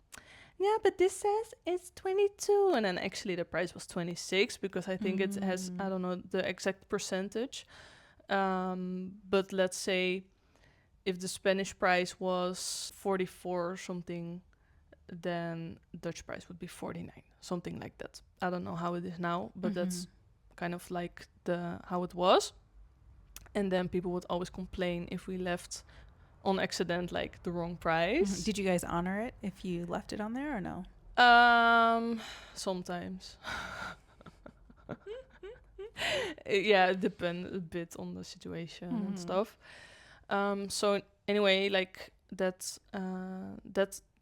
yeah, but this says it's 22. And then actually the price was 26 because I think it has, I don't know the exact percentage. But let's say if the Spanish price was 44 or something, then Dutch price would be 49, something like that. I don't know how it is now, but that's kind of like how it was. And then people would always complain if we left on accident like the wrong price. Did you guys honor it if you left it on there or no? Sometimes. Yeah, it depends a bit on the situation and stuff. So anyway, like that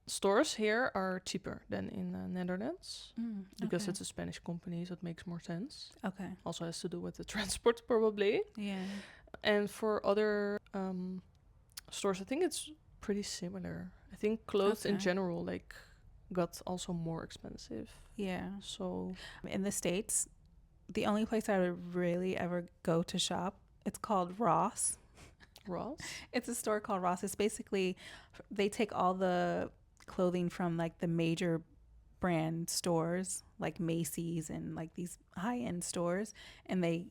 stores here are cheaper than in Netherlands because it's a Spanish company, so it makes more sense. Okay. Also has to do with the transport probably. Yeah. And for other stores, I think it's pretty similar. I think clothes in general like got also more expensive. Yeah. So in the States, the only place I would really ever go to shop, it's called Ross. Ross? It's a store called Ross. It's basically, they take all the clothing from like the major brand stores, like Macy's and like these high-end stores, and they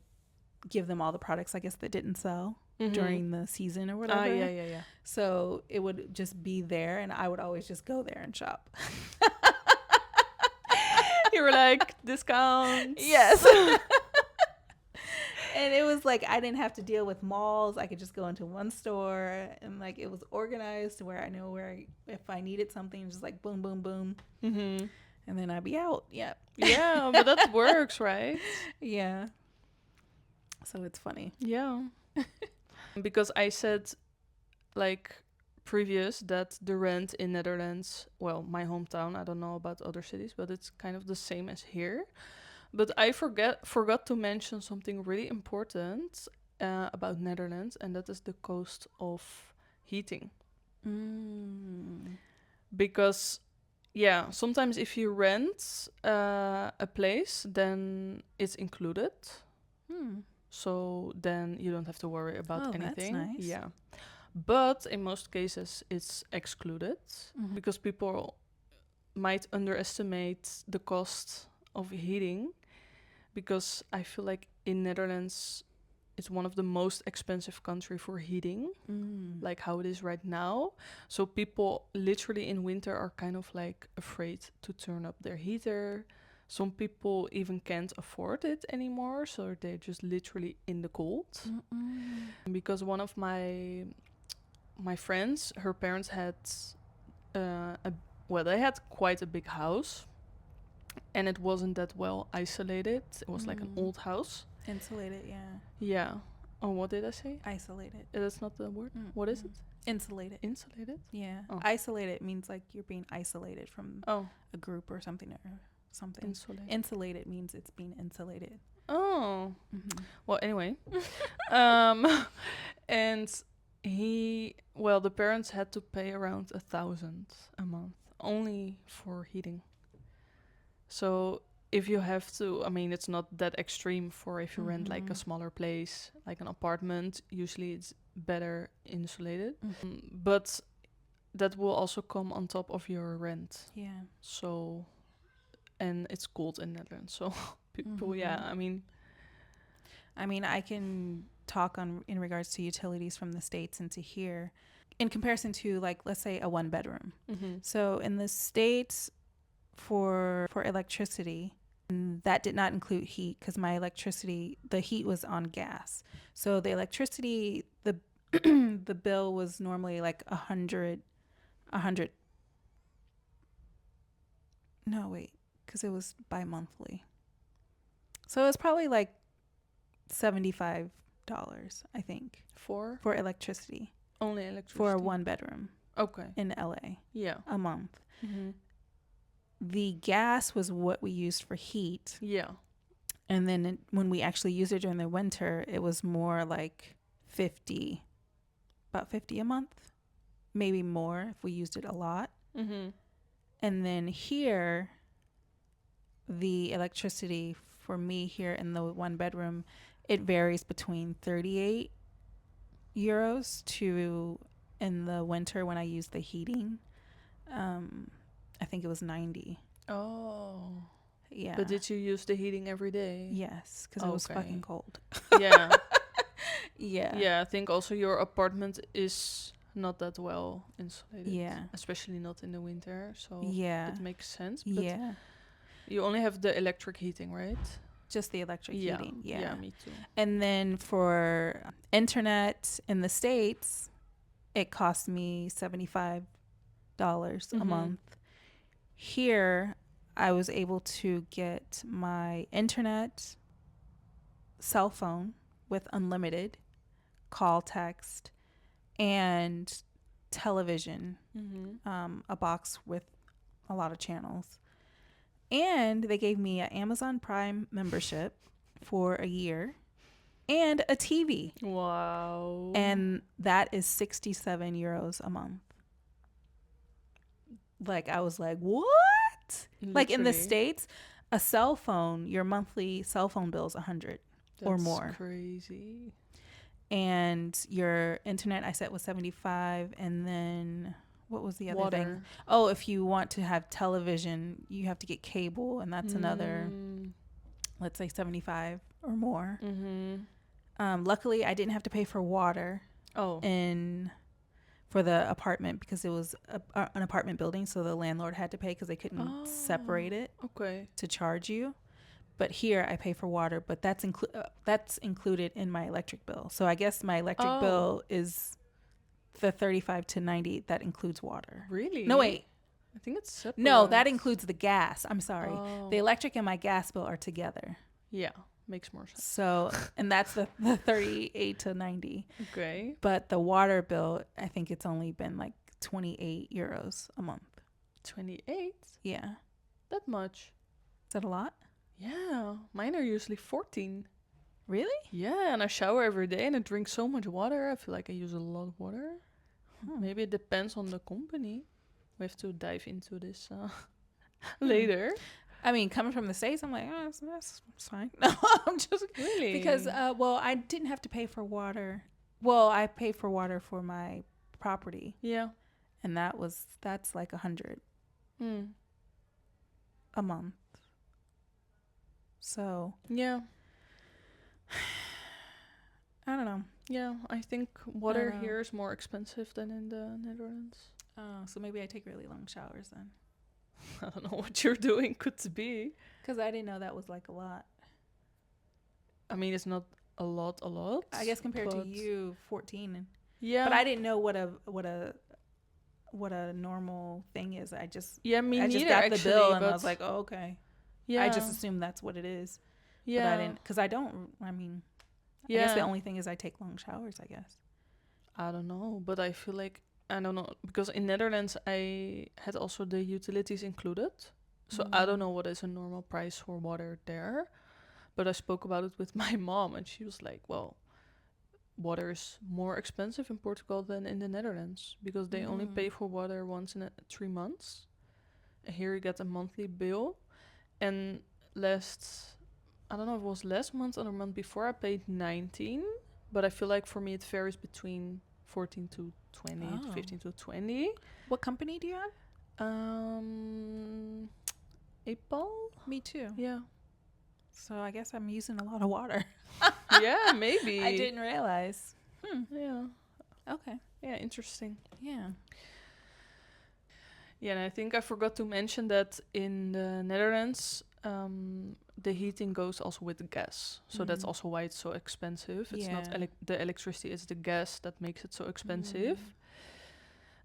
give them all the products, I guess, that didn't sell during the season or whatever. Yeah. So it would just be there, and I would always just go there and shop. You were like, discounts. Yes. And it was like I didn't have to deal with malls. I could just go into one store, and like it was organized to where I know if I needed something, just like boom, boom, boom, and then I'd be out. Yep. Yeah, but that works, right? Yeah. So it's funny. Yeah. Because I said, like previous, that the rent in Netherlands, well, my hometown, I don't know about other cities, but it's kind of the same as here. But I forgot to mention something really important about Netherlands, and that is the cost of heating. Because, yeah, sometimes if you rent a place, then it's included. So then you don't have to worry about anything. That's nice. Yeah. But in most cases, it's excluded because people might underestimate the cost of heating, because I feel like in Netherlands it's one of the most expensive country for heating, like how it is right now. So people literally in winter are kind of like afraid to turn up their heater. Some people even can't afford it anymore, so they're just literally in the cold. Because one of my friends, her parents had they had quite a big house, and it wasn't that well isolated. It was like an old house. Insulated, yeah. Yeah. Oh, what did I say? Isolated. That's not the word. What is it? Insulated. Insulated? Yeah. Oh. Isolated means like you're being isolated from a group or something something. Insulated means it's being insulated. Oh. Well, anyway. And the parents had to pay around 1,000 a month only for heating. So if you have to, I mean, it's not that extreme for if you rent like a smaller place, like an apartment, usually it's better insulated. But that will also come on top of your rent. Yeah. So, and it's cold in Netherlands. So people, I mean, I can talk in regards to utilities from the States into here in comparison to, like, let's say a 1-bedroom. So in the States, for electricity, that did not include heat, because the heat was on gas. So the electricity, the the bill was normally like 100. No, wait, because it was bi-monthly. So it was probably like $75, I think, for electricity. Only electricity for a 1-bedroom. Okay. In LA. Yeah. A month. The gas was what we used for heat. Yeah. And then when we actually used it during the winter, it was more like about 50 a month, maybe more if we used it a lot. And then here, the electricity for me here in the 1-bedroom, it varies between 38 euros to, in the winter when I use the heating, I think it was 90. Oh. Yeah. But did you use the heating every day? Yes, because it was fucking cold. Yeah. Yeah. Yeah, I think also your apartment is not that well insulated. Yeah. Especially not in the winter. So Yeah. it makes sense. But Yeah. you only have the electric heating, right? Just the electric heating. Yeah. Yeah, me too. And then for internet in the States, it cost me $75 a month. Here, I was able to get my internet, cell phone with unlimited call, text, and television, a box with a lot of channels. And they gave me an Amazon Prime membership for a year and a TV. Wow. And that is 67 euros a month. Like, I was like, what? Literally. Like, in the States, a cell phone, your monthly cell phone bill is 100 or more. That's crazy. And your internet, I said, was 75. And then what was the other thing? Water. Oh, if you want to have television, you have to get cable, and that's another, let's say, 75 or more. Luckily, I didn't have to pay for water for the apartment because it was an apartment building, so the landlord had to pay because they couldn't separate it to charge you. But here I pay for water, but that's included in my electric bill. So I guess my electric bill is the 35 to 90 that includes water. Really? No, wait. I think it's separate. No, that includes the gas. I'm sorry. The electric and my gas bill are together. Yeah, makes more sense. So, and that's the 38 to 90. Okay. But the water bill, I think it's only been like 28 euros a month. 28? Yeah. That much? Is that a lot? Yeah, mine are usually 14. Really? Yeah, and I shower every day and I drink so much water. I feel like I use a lot of water. Maybe it depends on the company. We have to dive into this later. I mean, coming from the States, I'm like, oh, that's fine. No, I'm just... Really? Because, I didn't have to pay for water. Well, I paid for water for my property. Yeah. And that's like 100 a month. So... Yeah. I don't know. Yeah, I think water here is more expensive than in the Netherlands. Oh, so maybe I take really long showers then. I don't know what you're doing. Could be. Because I didn't know that was like a lot. I mean, it's not a lot. I guess compared to you, 14. Yeah. But I didn't know what a normal thing is. I just me I neither, just got actually, the bill and I was like, oh, okay. Yeah. I just assumed that's what it is. Yeah. But I didn't, because I don't. I mean, I guess the only thing is I take long showers, I guess. I don't know, but I feel like, I don't know, because in Netherlands I had also the utilities included. So I don't know what is a normal price for water there. But I spoke about it with my mom and she was like, well, water is more expensive in Portugal than in the Netherlands because they only pay for water once in 3 months. And here you get a monthly bill. And I don't know if it was last month or the month before, I paid 19. But I feel like for me it varies between 14 to 20, 15 to 20. What company do you have? Ep.12? Me too. Yeah. So I guess I'm using a lot of water. Yeah, maybe. I didn't realize. Yeah. Okay. Yeah, interesting. Yeah. Yeah, and I think I forgot to mention that in the Netherlands, the heating goes also with the gas. So that's also why it's so expensive. It's not the electricity, it's the gas that makes it so expensive.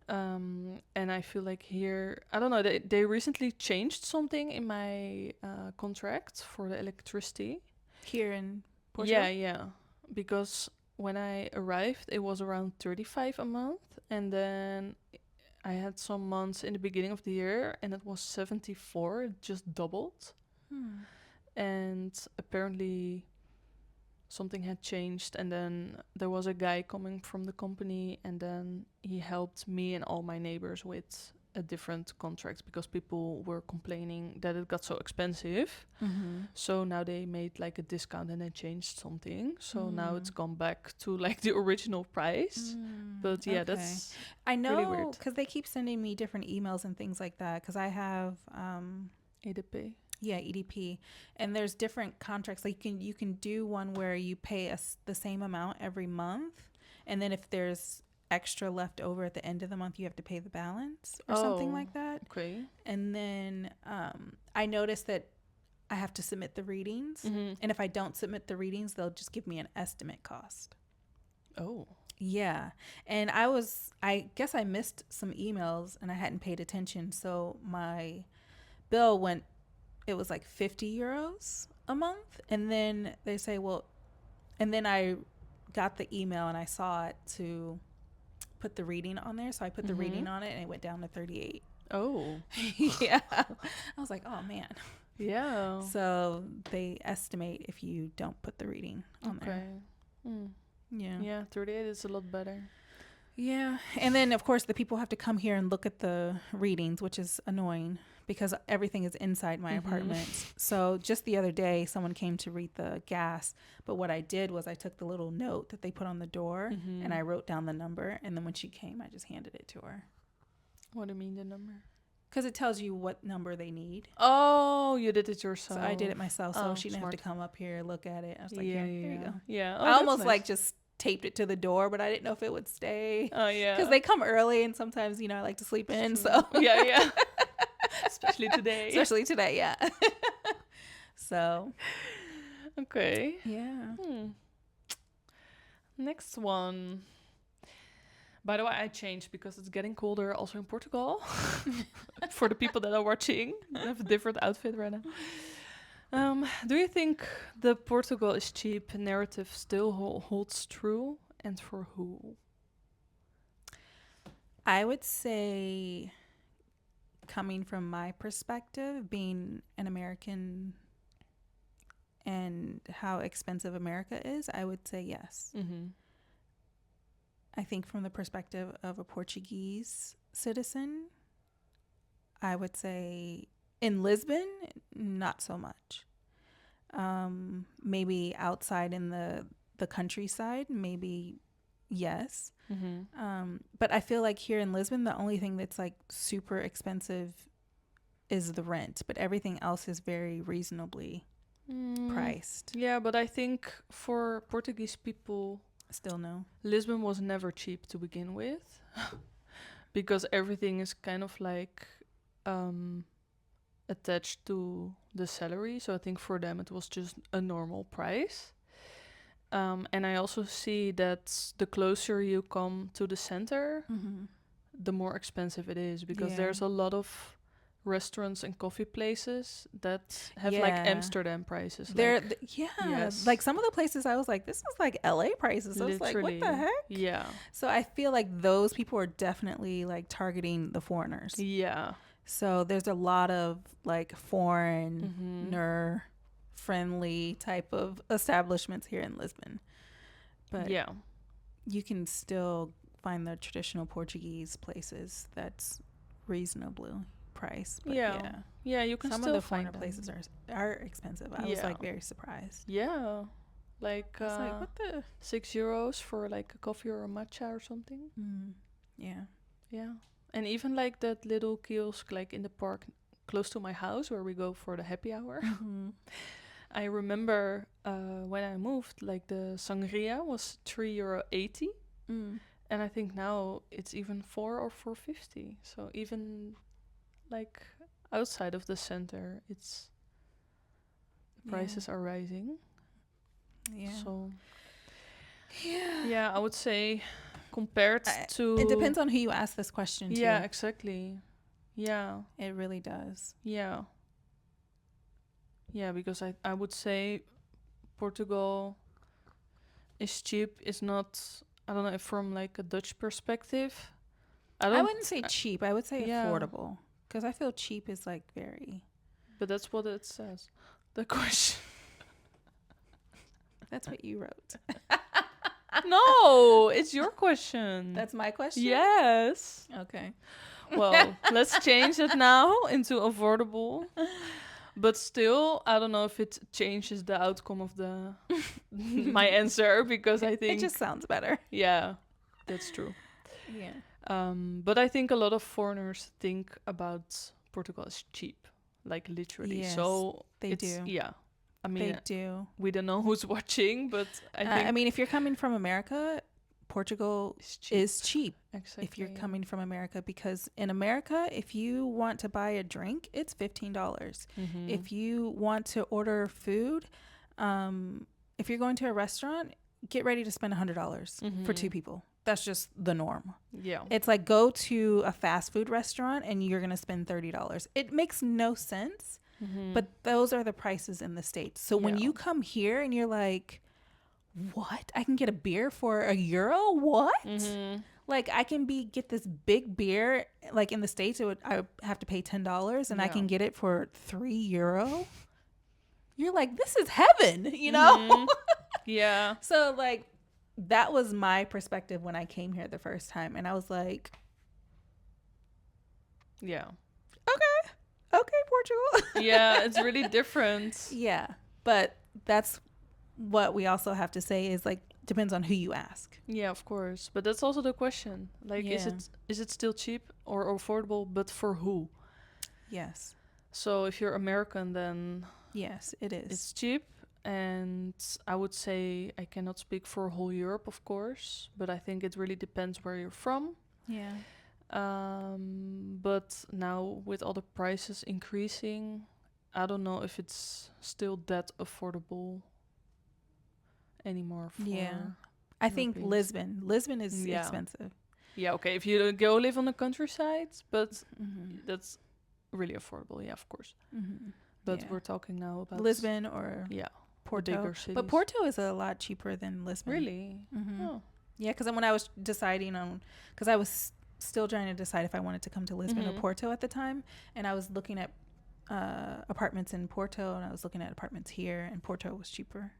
And I feel like here, I don't know, they recently changed something in my contract for the electricity. Here in Portugal? Yeah. Because when I arrived, it was around 35 a month. And then I had some months in the beginning of the year and it was 74. It just doubled. And apparently something had changed, and then there was a guy coming from the company, and then he helped me and all my neighbors with a different contract because people were complaining that it got so expensive. So now they made like a discount and they changed something. So now it's gone back to like the original price. But yeah, Okay. that's I really know weird. because they keep sending me different emails and things like that. Because I have, ADP. yeah, EDP, and there's different contracts. Like you can do one where you pay us the same amount every month, and then if there's extra left over at the end of the month, you have to pay the balance or something Oh, like that. okay. And then I noticed that I have to submit the readings, Mm-hmm. and if I don't submit the readings, they'll just give me an estimate cost. Oh. Yeah. And I guess I missed some emails and I hadn't paid attention. So my bill went, it was like 50 euros a month. And then they say, well, and then I got the email and I saw it to put the reading on there. So I put the reading on it and it went down to 38. Oh. Yeah. I was like, oh man. Yeah. So they estimate if you don't put the reading on there. Okay. Mm. Yeah. Yeah, 38 is a lot better. Yeah. And then, of course, the people have to come here and look at the readings, which is annoying because everything is inside my apartment. So just the other day, someone came to read the gas. But what I did was I took the little note that they put on the door and I wrote down the number. And then when she came, I just handed it to her. What do you mean, the number? Because it tells you what number they need. Oh, you did it yourself. So I did it myself. So Oh, she didn't smart. have to come up here, look at it. I was like, Yeah, here you go. Yeah. Oh, I that's almost nice. like just taped it to the door, but I didn't know if it would stay. Oh, yeah. Because they come early and sometimes, I like to sleep in. True. So Yeah. Especially today. Especially today, yeah. So, Okay. yeah. Next one. By the way, I changed because it's getting colder also in Portugal. For the people that are watching, I have a different outfit right now. Do you think the Portugal is cheap narrative still holds true, and for who? I would say, coming from my perspective, being an American and how expensive America is, I would say yes. Mm-hmm. I think from the perspective of a Portuguese citizen, I would say in Lisbon, not so much. Maybe outside in the countryside, maybe yes. Mm-hmm. But I feel like here in Lisbon, the only thing that's like super expensive is the rent, but everything else is very reasonably priced. Yeah, but I think for Portuguese people, Still no. Lisbon was never cheap to begin with. Because everything is kind of like attached to the salary. So I think for them it was just a normal price. And I also see that the closer you come to the center, the more expensive it is. Because there's a lot of restaurants and coffee places that have like Amsterdam prices. Yes. Like some of the places I was like, this is like LA prices. I was like, what the heck? Yeah. So I feel like those people are definitely like targeting the foreigners. Yeah. So there's a lot of like foreigner friendly type of establishments here in Lisbon. But you can still find the traditional Portuguese places that's reasonably price. But you can some still of the foreigner find places are expensive. I was like very surprised. Yeah, like I was like, what the €6 for like a coffee or a matcha or something. Yeah, and even like that little kiosk like in the park close to my house where we go for the happy hour. I remember when I moved, like the sangria was €3.80, and I think now it's even 4 or 4.50. So even like outside of the center, the prices are rising. So I would say compared to, it depends on who you ask this question to. Yeah, exactly. Yeah, it really does. Yeah, because I would say Portugal is cheap. Is not, I don't know if from like a Dutch perspective. I wouldn't say cheap. I would say affordable. Because I feel cheap is like very... But that's what it says. The question. That's what you wrote. No, it's your question. That's my question? Yes. Okay. Well, let's change it now into affordable. But still, I don't know if it changes the outcome of my answer, because I think... It just sounds better. Yeah, that's true. Yeah. But I think a lot of foreigners think about Portugal as cheap, like literally. Yes, So they it's do. yeah. I mean, They do. we don't know who's watching, but I think I mean, if you're coming from America, Portugal it's cheap. is cheap. Exactly. If you're coming from America, because in America, if you want to buy a drink, it's $15. Mm-hmm. If you want to order food, if you're going to a restaurant, get ready to spend $100 for two people. That's just the norm. Yeah. It's like go to a fast food restaurant and you're going to spend $30. It makes no sense, but those are the prices in the States. So when you come here and you're like, what? I can get a beer for €1? What? Like I can get this big beer, like in the States I would have to pay $10 and I can get it for €3. You're like, this is heaven, you know? Yeah. So like that was my perspective when I came here the first time, and I was like, yeah. Okay, Portugal. Yeah, it's really different. Yeah, but that's what we also have to say is like depends on who you ask. Yeah, of course. But that's also the question. Like, Yeah. is it still cheap or affordable, but for who? Yes. So if you're American, then Yes, it is. it's cheap. And I would say I cannot speak for whole Europe, of course, but I think it really depends where you're from. Yeah. But now with all the prices increasing, I don't know if it's still that affordable anymore. For I think Europeans. Lisbon is expensive. Yeah, okay. If you go live on the countryside, but that's really affordable. Yeah, of course. But we're talking now about Lisbon or Porto. bigger cities. But Porto is a lot cheaper than Lisbon. Really? Oh. Yeah, because when I was deciding on, because I was still trying to decide if I wanted to come to Lisbon or Porto at the time, and I was looking at apartments in Porto, and I was looking at apartments here, and Porto was cheaper.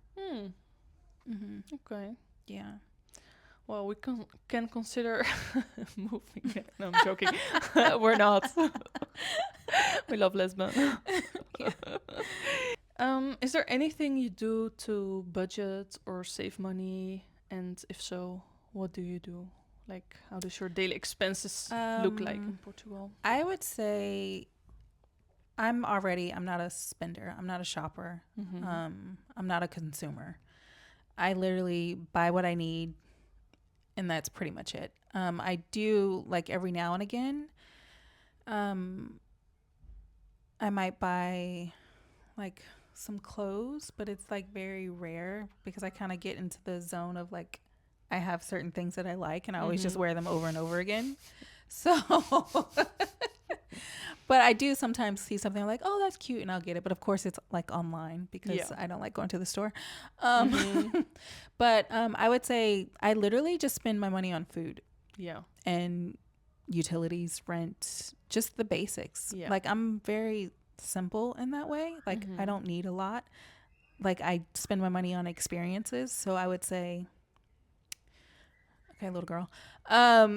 Okay. Yeah. Well, we can consider moving. No, I'm joking. We're not. We love Lisbon. Is there anything you do to budget or save money? And if so, what do you do? Like, how does your daily expenses look like in Portugal? I would say I'm not a spender. I'm not a shopper. I'm not a consumer. I literally buy what I need, and that's pretty much it. I do, like, every now and again, I might buy, like, some clothes, but it's, like, very rare because I kind of get into the zone of, like, I have certain things that I like, and I always just wear them over and over again. So, but I do sometimes see something I'm like, oh, that's cute, and I'll get it. But of course, it's like online because I don't like going to the store. But I would say I literally just spend my money on food. Yeah. And utilities, rent, just the basics. Yeah. Like I'm very simple in that way. Like I don't need a lot. Like I spend my money on experiences. So I would say, okay, little girl. I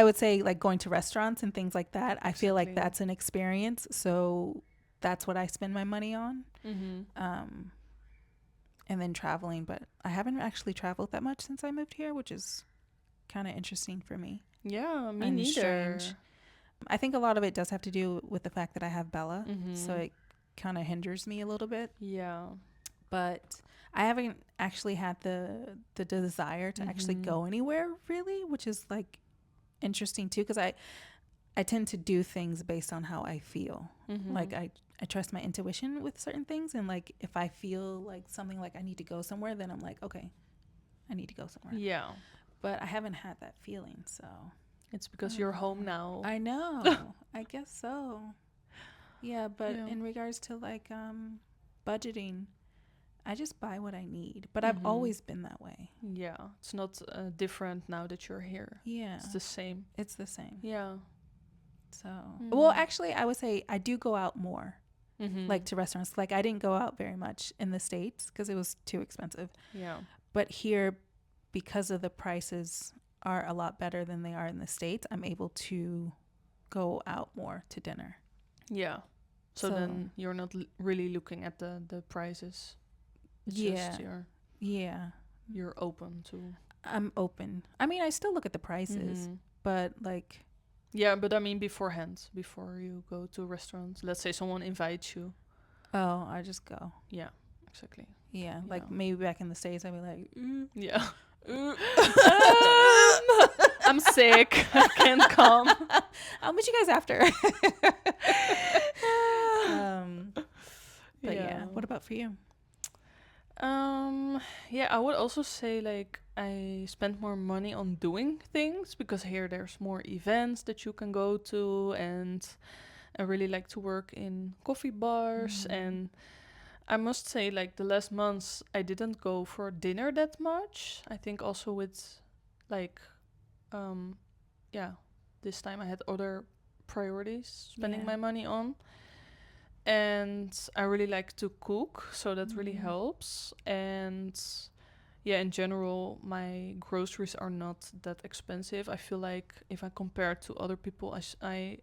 would say like going to restaurants and things like that. I feel like that's an experience. So that's what I spend my money on. And then traveling, but I haven't actually traveled that much since I moved here, which is kind of interesting for me. Yeah, me neither. Strange. I think a lot of it does have to do with the fact that I have Bella, so it kind of hinders me a little bit. Yeah. But I haven't actually had the desire to actually go anywhere really, which is like interesting too, because I tend to do things based on how I feel. Like I trust my intuition with certain things, and like if I feel like something like I need to go somewhere, then I'm like, okay, I need to go somewhere. Yeah. But I haven't had that feeling, so it's because you're home now. I know. I guess so. Yeah, but in regards to like budgeting, I just buy what I need. But I've always been that way. Yeah, it's not different now that you're here. Yeah, it's the same. It's the same. Yeah. So, well, actually, I would say I do go out more, like to restaurants. Like I didn't go out very much in the States because it was too expensive. Yeah. But here, because of the prices are a lot better than they are in the States, I'm able to go out more to dinner. Yeah. So then you're not really looking at the prices. It's yeah. just your... Yeah. you're open to. I'm open. I mean, I still look at the prices, but like, yeah, but I mean beforehand, before you go to a restaurant. Let's say someone invites you. oh, I just go. Yeah, exactly. Yeah, Yeah. like maybe back in the States, I'd be like, Yeah. I'm sick. I can't come. I'll meet you guys after. But yeah, what about for you? Yeah, I would also say like I spend more money on doing things because here there's more events that you can go to, and I really like to work in coffee bars. And I must say like the last months I didn't go for dinner that much. I think also with like yeah, this time I had other priorities spending my money on. And I really like to cook, so that really helps. And yeah, in general, my groceries are not that expensive. I feel like if I compare to other people, I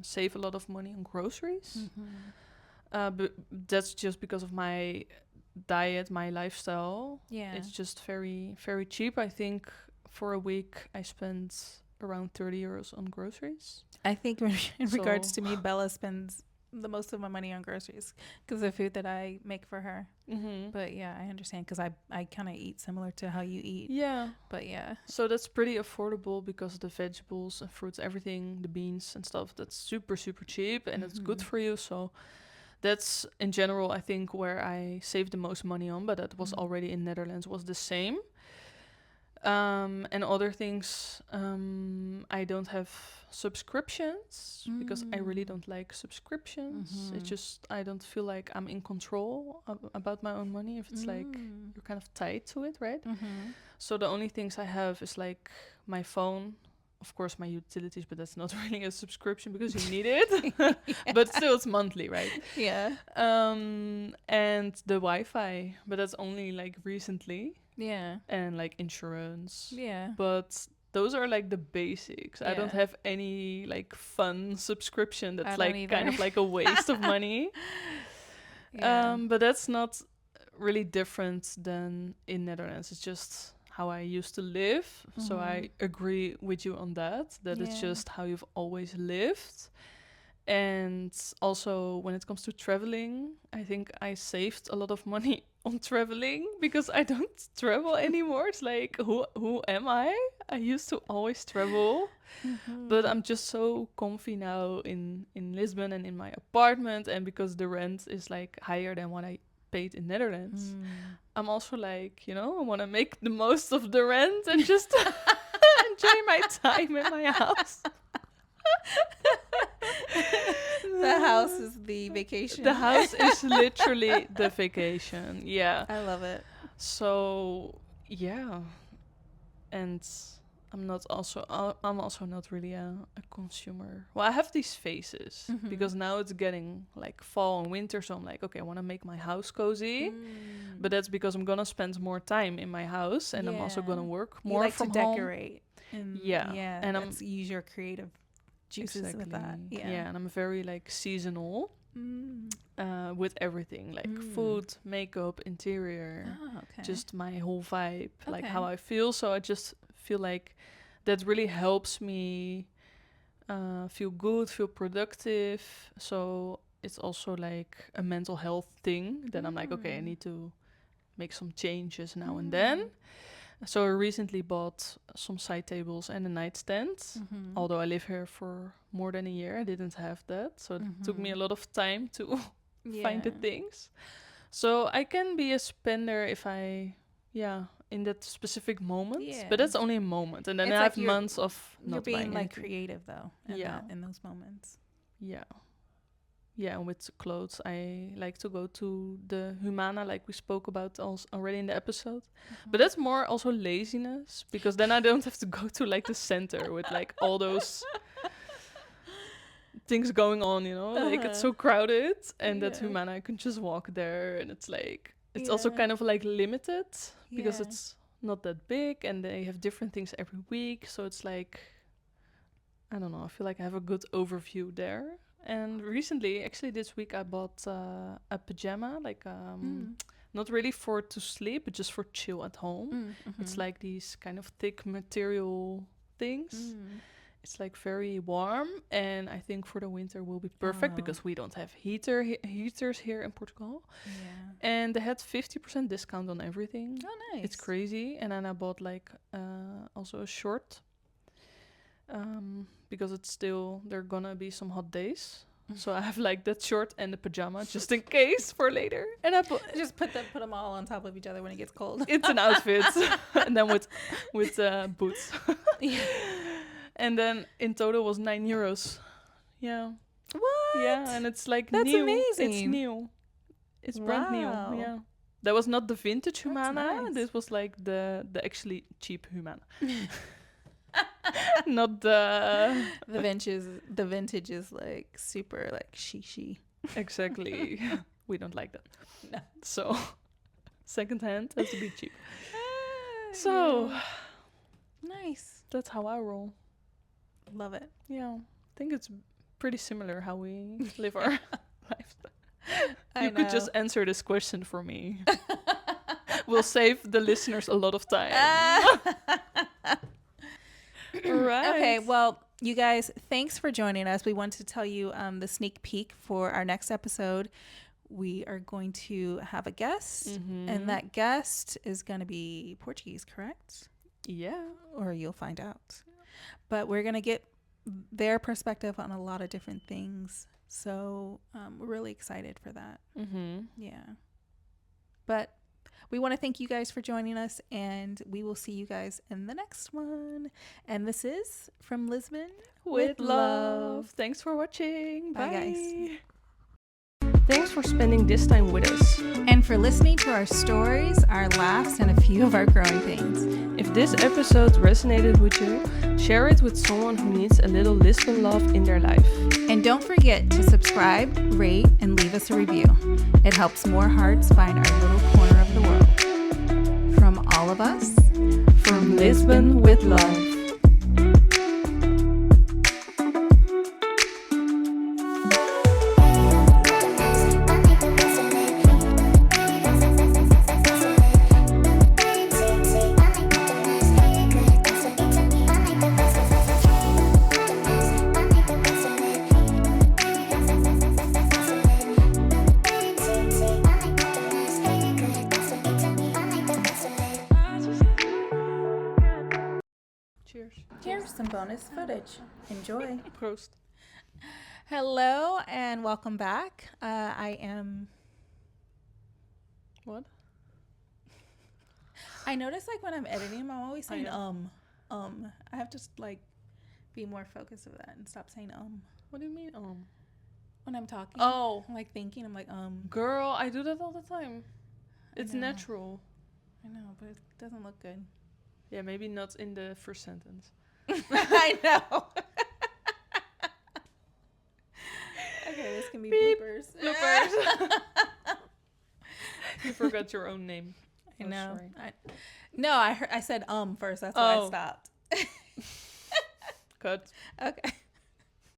save a lot of money on groceries. But that's just because of my diet, my lifestyle. Yeah. It's just very, very cheap. I think for a week I spend around 30 euros on groceries. I think in regards to me, Bella spends the most of my money on groceries because of food that I make for her. But yeah, I understand because I kind of eat similar to how you eat. Yeah. But yeah. So that's pretty affordable because the vegetables and fruits, everything, the beans and stuff, that's super, super cheap and it's good for you. So that's in general, I think, where I saved the most money on, but that was already in Netherlands, was the same. And other things, I don't have subscriptions because I really don't like subscriptions. It's just I don't feel like I'm in control about my own money if it's like you're kind of tied to it, right? So the only things I have is like my phone, of course my utilities, but that's not really a subscription because you need it. But still it's monthly, right? Yeah. And the Wi-Fi, but that's only like recently. Yeah. And like insurance. Yeah. But those are like the basics. I don't have any like fun subscription that's like kind of like a waste of money. But that's not really different than in Netherlands. It's just how I used to live. So I agree with you on that it's just how you've always lived. And also when it comes to traveling, I think I saved a lot of money on traveling because I don't travel anymore. It's like, who am I? I used to always travel, but I'm just so comfy now in Lisbon and in my apartment. And because the rent is like higher than what I paid in Netherlands, I'm also like, I want to make the most of the rent and just enjoy my time in my house. The house is the vacation. The house is literally the vacation. Yeah. I love it. So, yeah. And I'm also not really a consumer. Well, I have these phases because now it's getting like fall and winter. So I'm like, okay, I want to make my house cozy. But that's because I'm going to spend more time in my house and I'm also going to work more like from to home. Decorate. And Yeah. And I'm use your creative juices with that. Yeah, and I'm very like seasonal with everything, like food, makeup, interior, just my whole vibe, like how I feel. So I just feel like that really helps me feel good, feel productive. So it's also like a mental health thing. Then I'm like, okay, I need to make some changes now and then. So I recently bought some side tables and a nightstand. Although I live here for more than a year, I didn't have that. So it took me a lot of time to find the things. So I can be a spender if I, in that specific moment. But that's only a moment. And then I have months of not buying anything. You're being like creative though in those moments. Yeah. Yeah, and with clothes, I like to go to the Humana, like we spoke about already in the episode. But that's more also laziness, because then I don't have to go to like the center with like all those things going on, like it's so crowded. And that Humana, I can just walk there, and it's like, it's also kind of like limited because it's not that big and they have different things every week. So it's like, I don't know, I feel like I have a good overview there. And recently, actually this week, I bought a pajama, like not really for to sleep, but just for chill at home. It's like these kind of thick material things. It's like very warm, and I think for the winter will be perfect because we don't have heaters here in Portugal. Yeah. And they had 50% discount on everything. Oh, nice. It's crazy. And then I bought like also a short because it's still, there are gonna be some hot days. So I have like that short and the pajama just in case for later. And I just put them all on top of each other when it gets cold. It's an outfit. And then with boots. Yeah. And then in total was €9. Yeah. What? Yeah, and it's like That's new. amazing. It's new. It's brand new. Wow. Yeah. That was not the vintage Humana. nice. This was like the actually cheap Humana. Not the The vintage is like super like she. exactly. We don't like that. No. So secondhand has to be cheap. So nice. that's how I roll. Love it. Yeah. I think it's pretty similar how we live our lifestyle. You could just answer this question for me. We'll save the listeners a lot of time. Right. Okay, well, you guys, thanks for joining us. We want to tell you the sneak peek for our next episode. We are going to have a guest, and that guest is going to be Portuguese, correct? Yeah. Or you'll find out. But we're going to get their perspective on a lot of different things. So we're really excited for that. Yeah. But we want to thank you guys for joining us, and we will see you guys in the next one. And this is From Lisbon with love. Thanks for watching. Bye, Bye, guys. Thanks for spending this time with us. And for listening to our stories, our laughs, and a few of our growing pains. If this episode resonated with you, share it with someone who needs a little Lisbon love in their life. And don't forget to subscribe, rate, and leave us a review. It helps more hearts find our little corner of the world. From all of us, From Lisbon with love. Cheers. here's some bonus footage. Enjoy. Proost. Hello and welcome back. I am. What? I notice like when I'm editing, I'm always saying yeah. I have to like be more focused of that and stop saying What do you mean? when I'm talking. Oh, I'm like thinking. I'm like girl, I do that all the time. It's know. natural. I know, but it doesn't look good. Yeah, maybe not in the first sentence. I know. Okay, this can be Beep. bloopers. Bloopers. You forgot your own name. I Oh, know. sorry. I said first. That's why I stopped. Cut. Okay.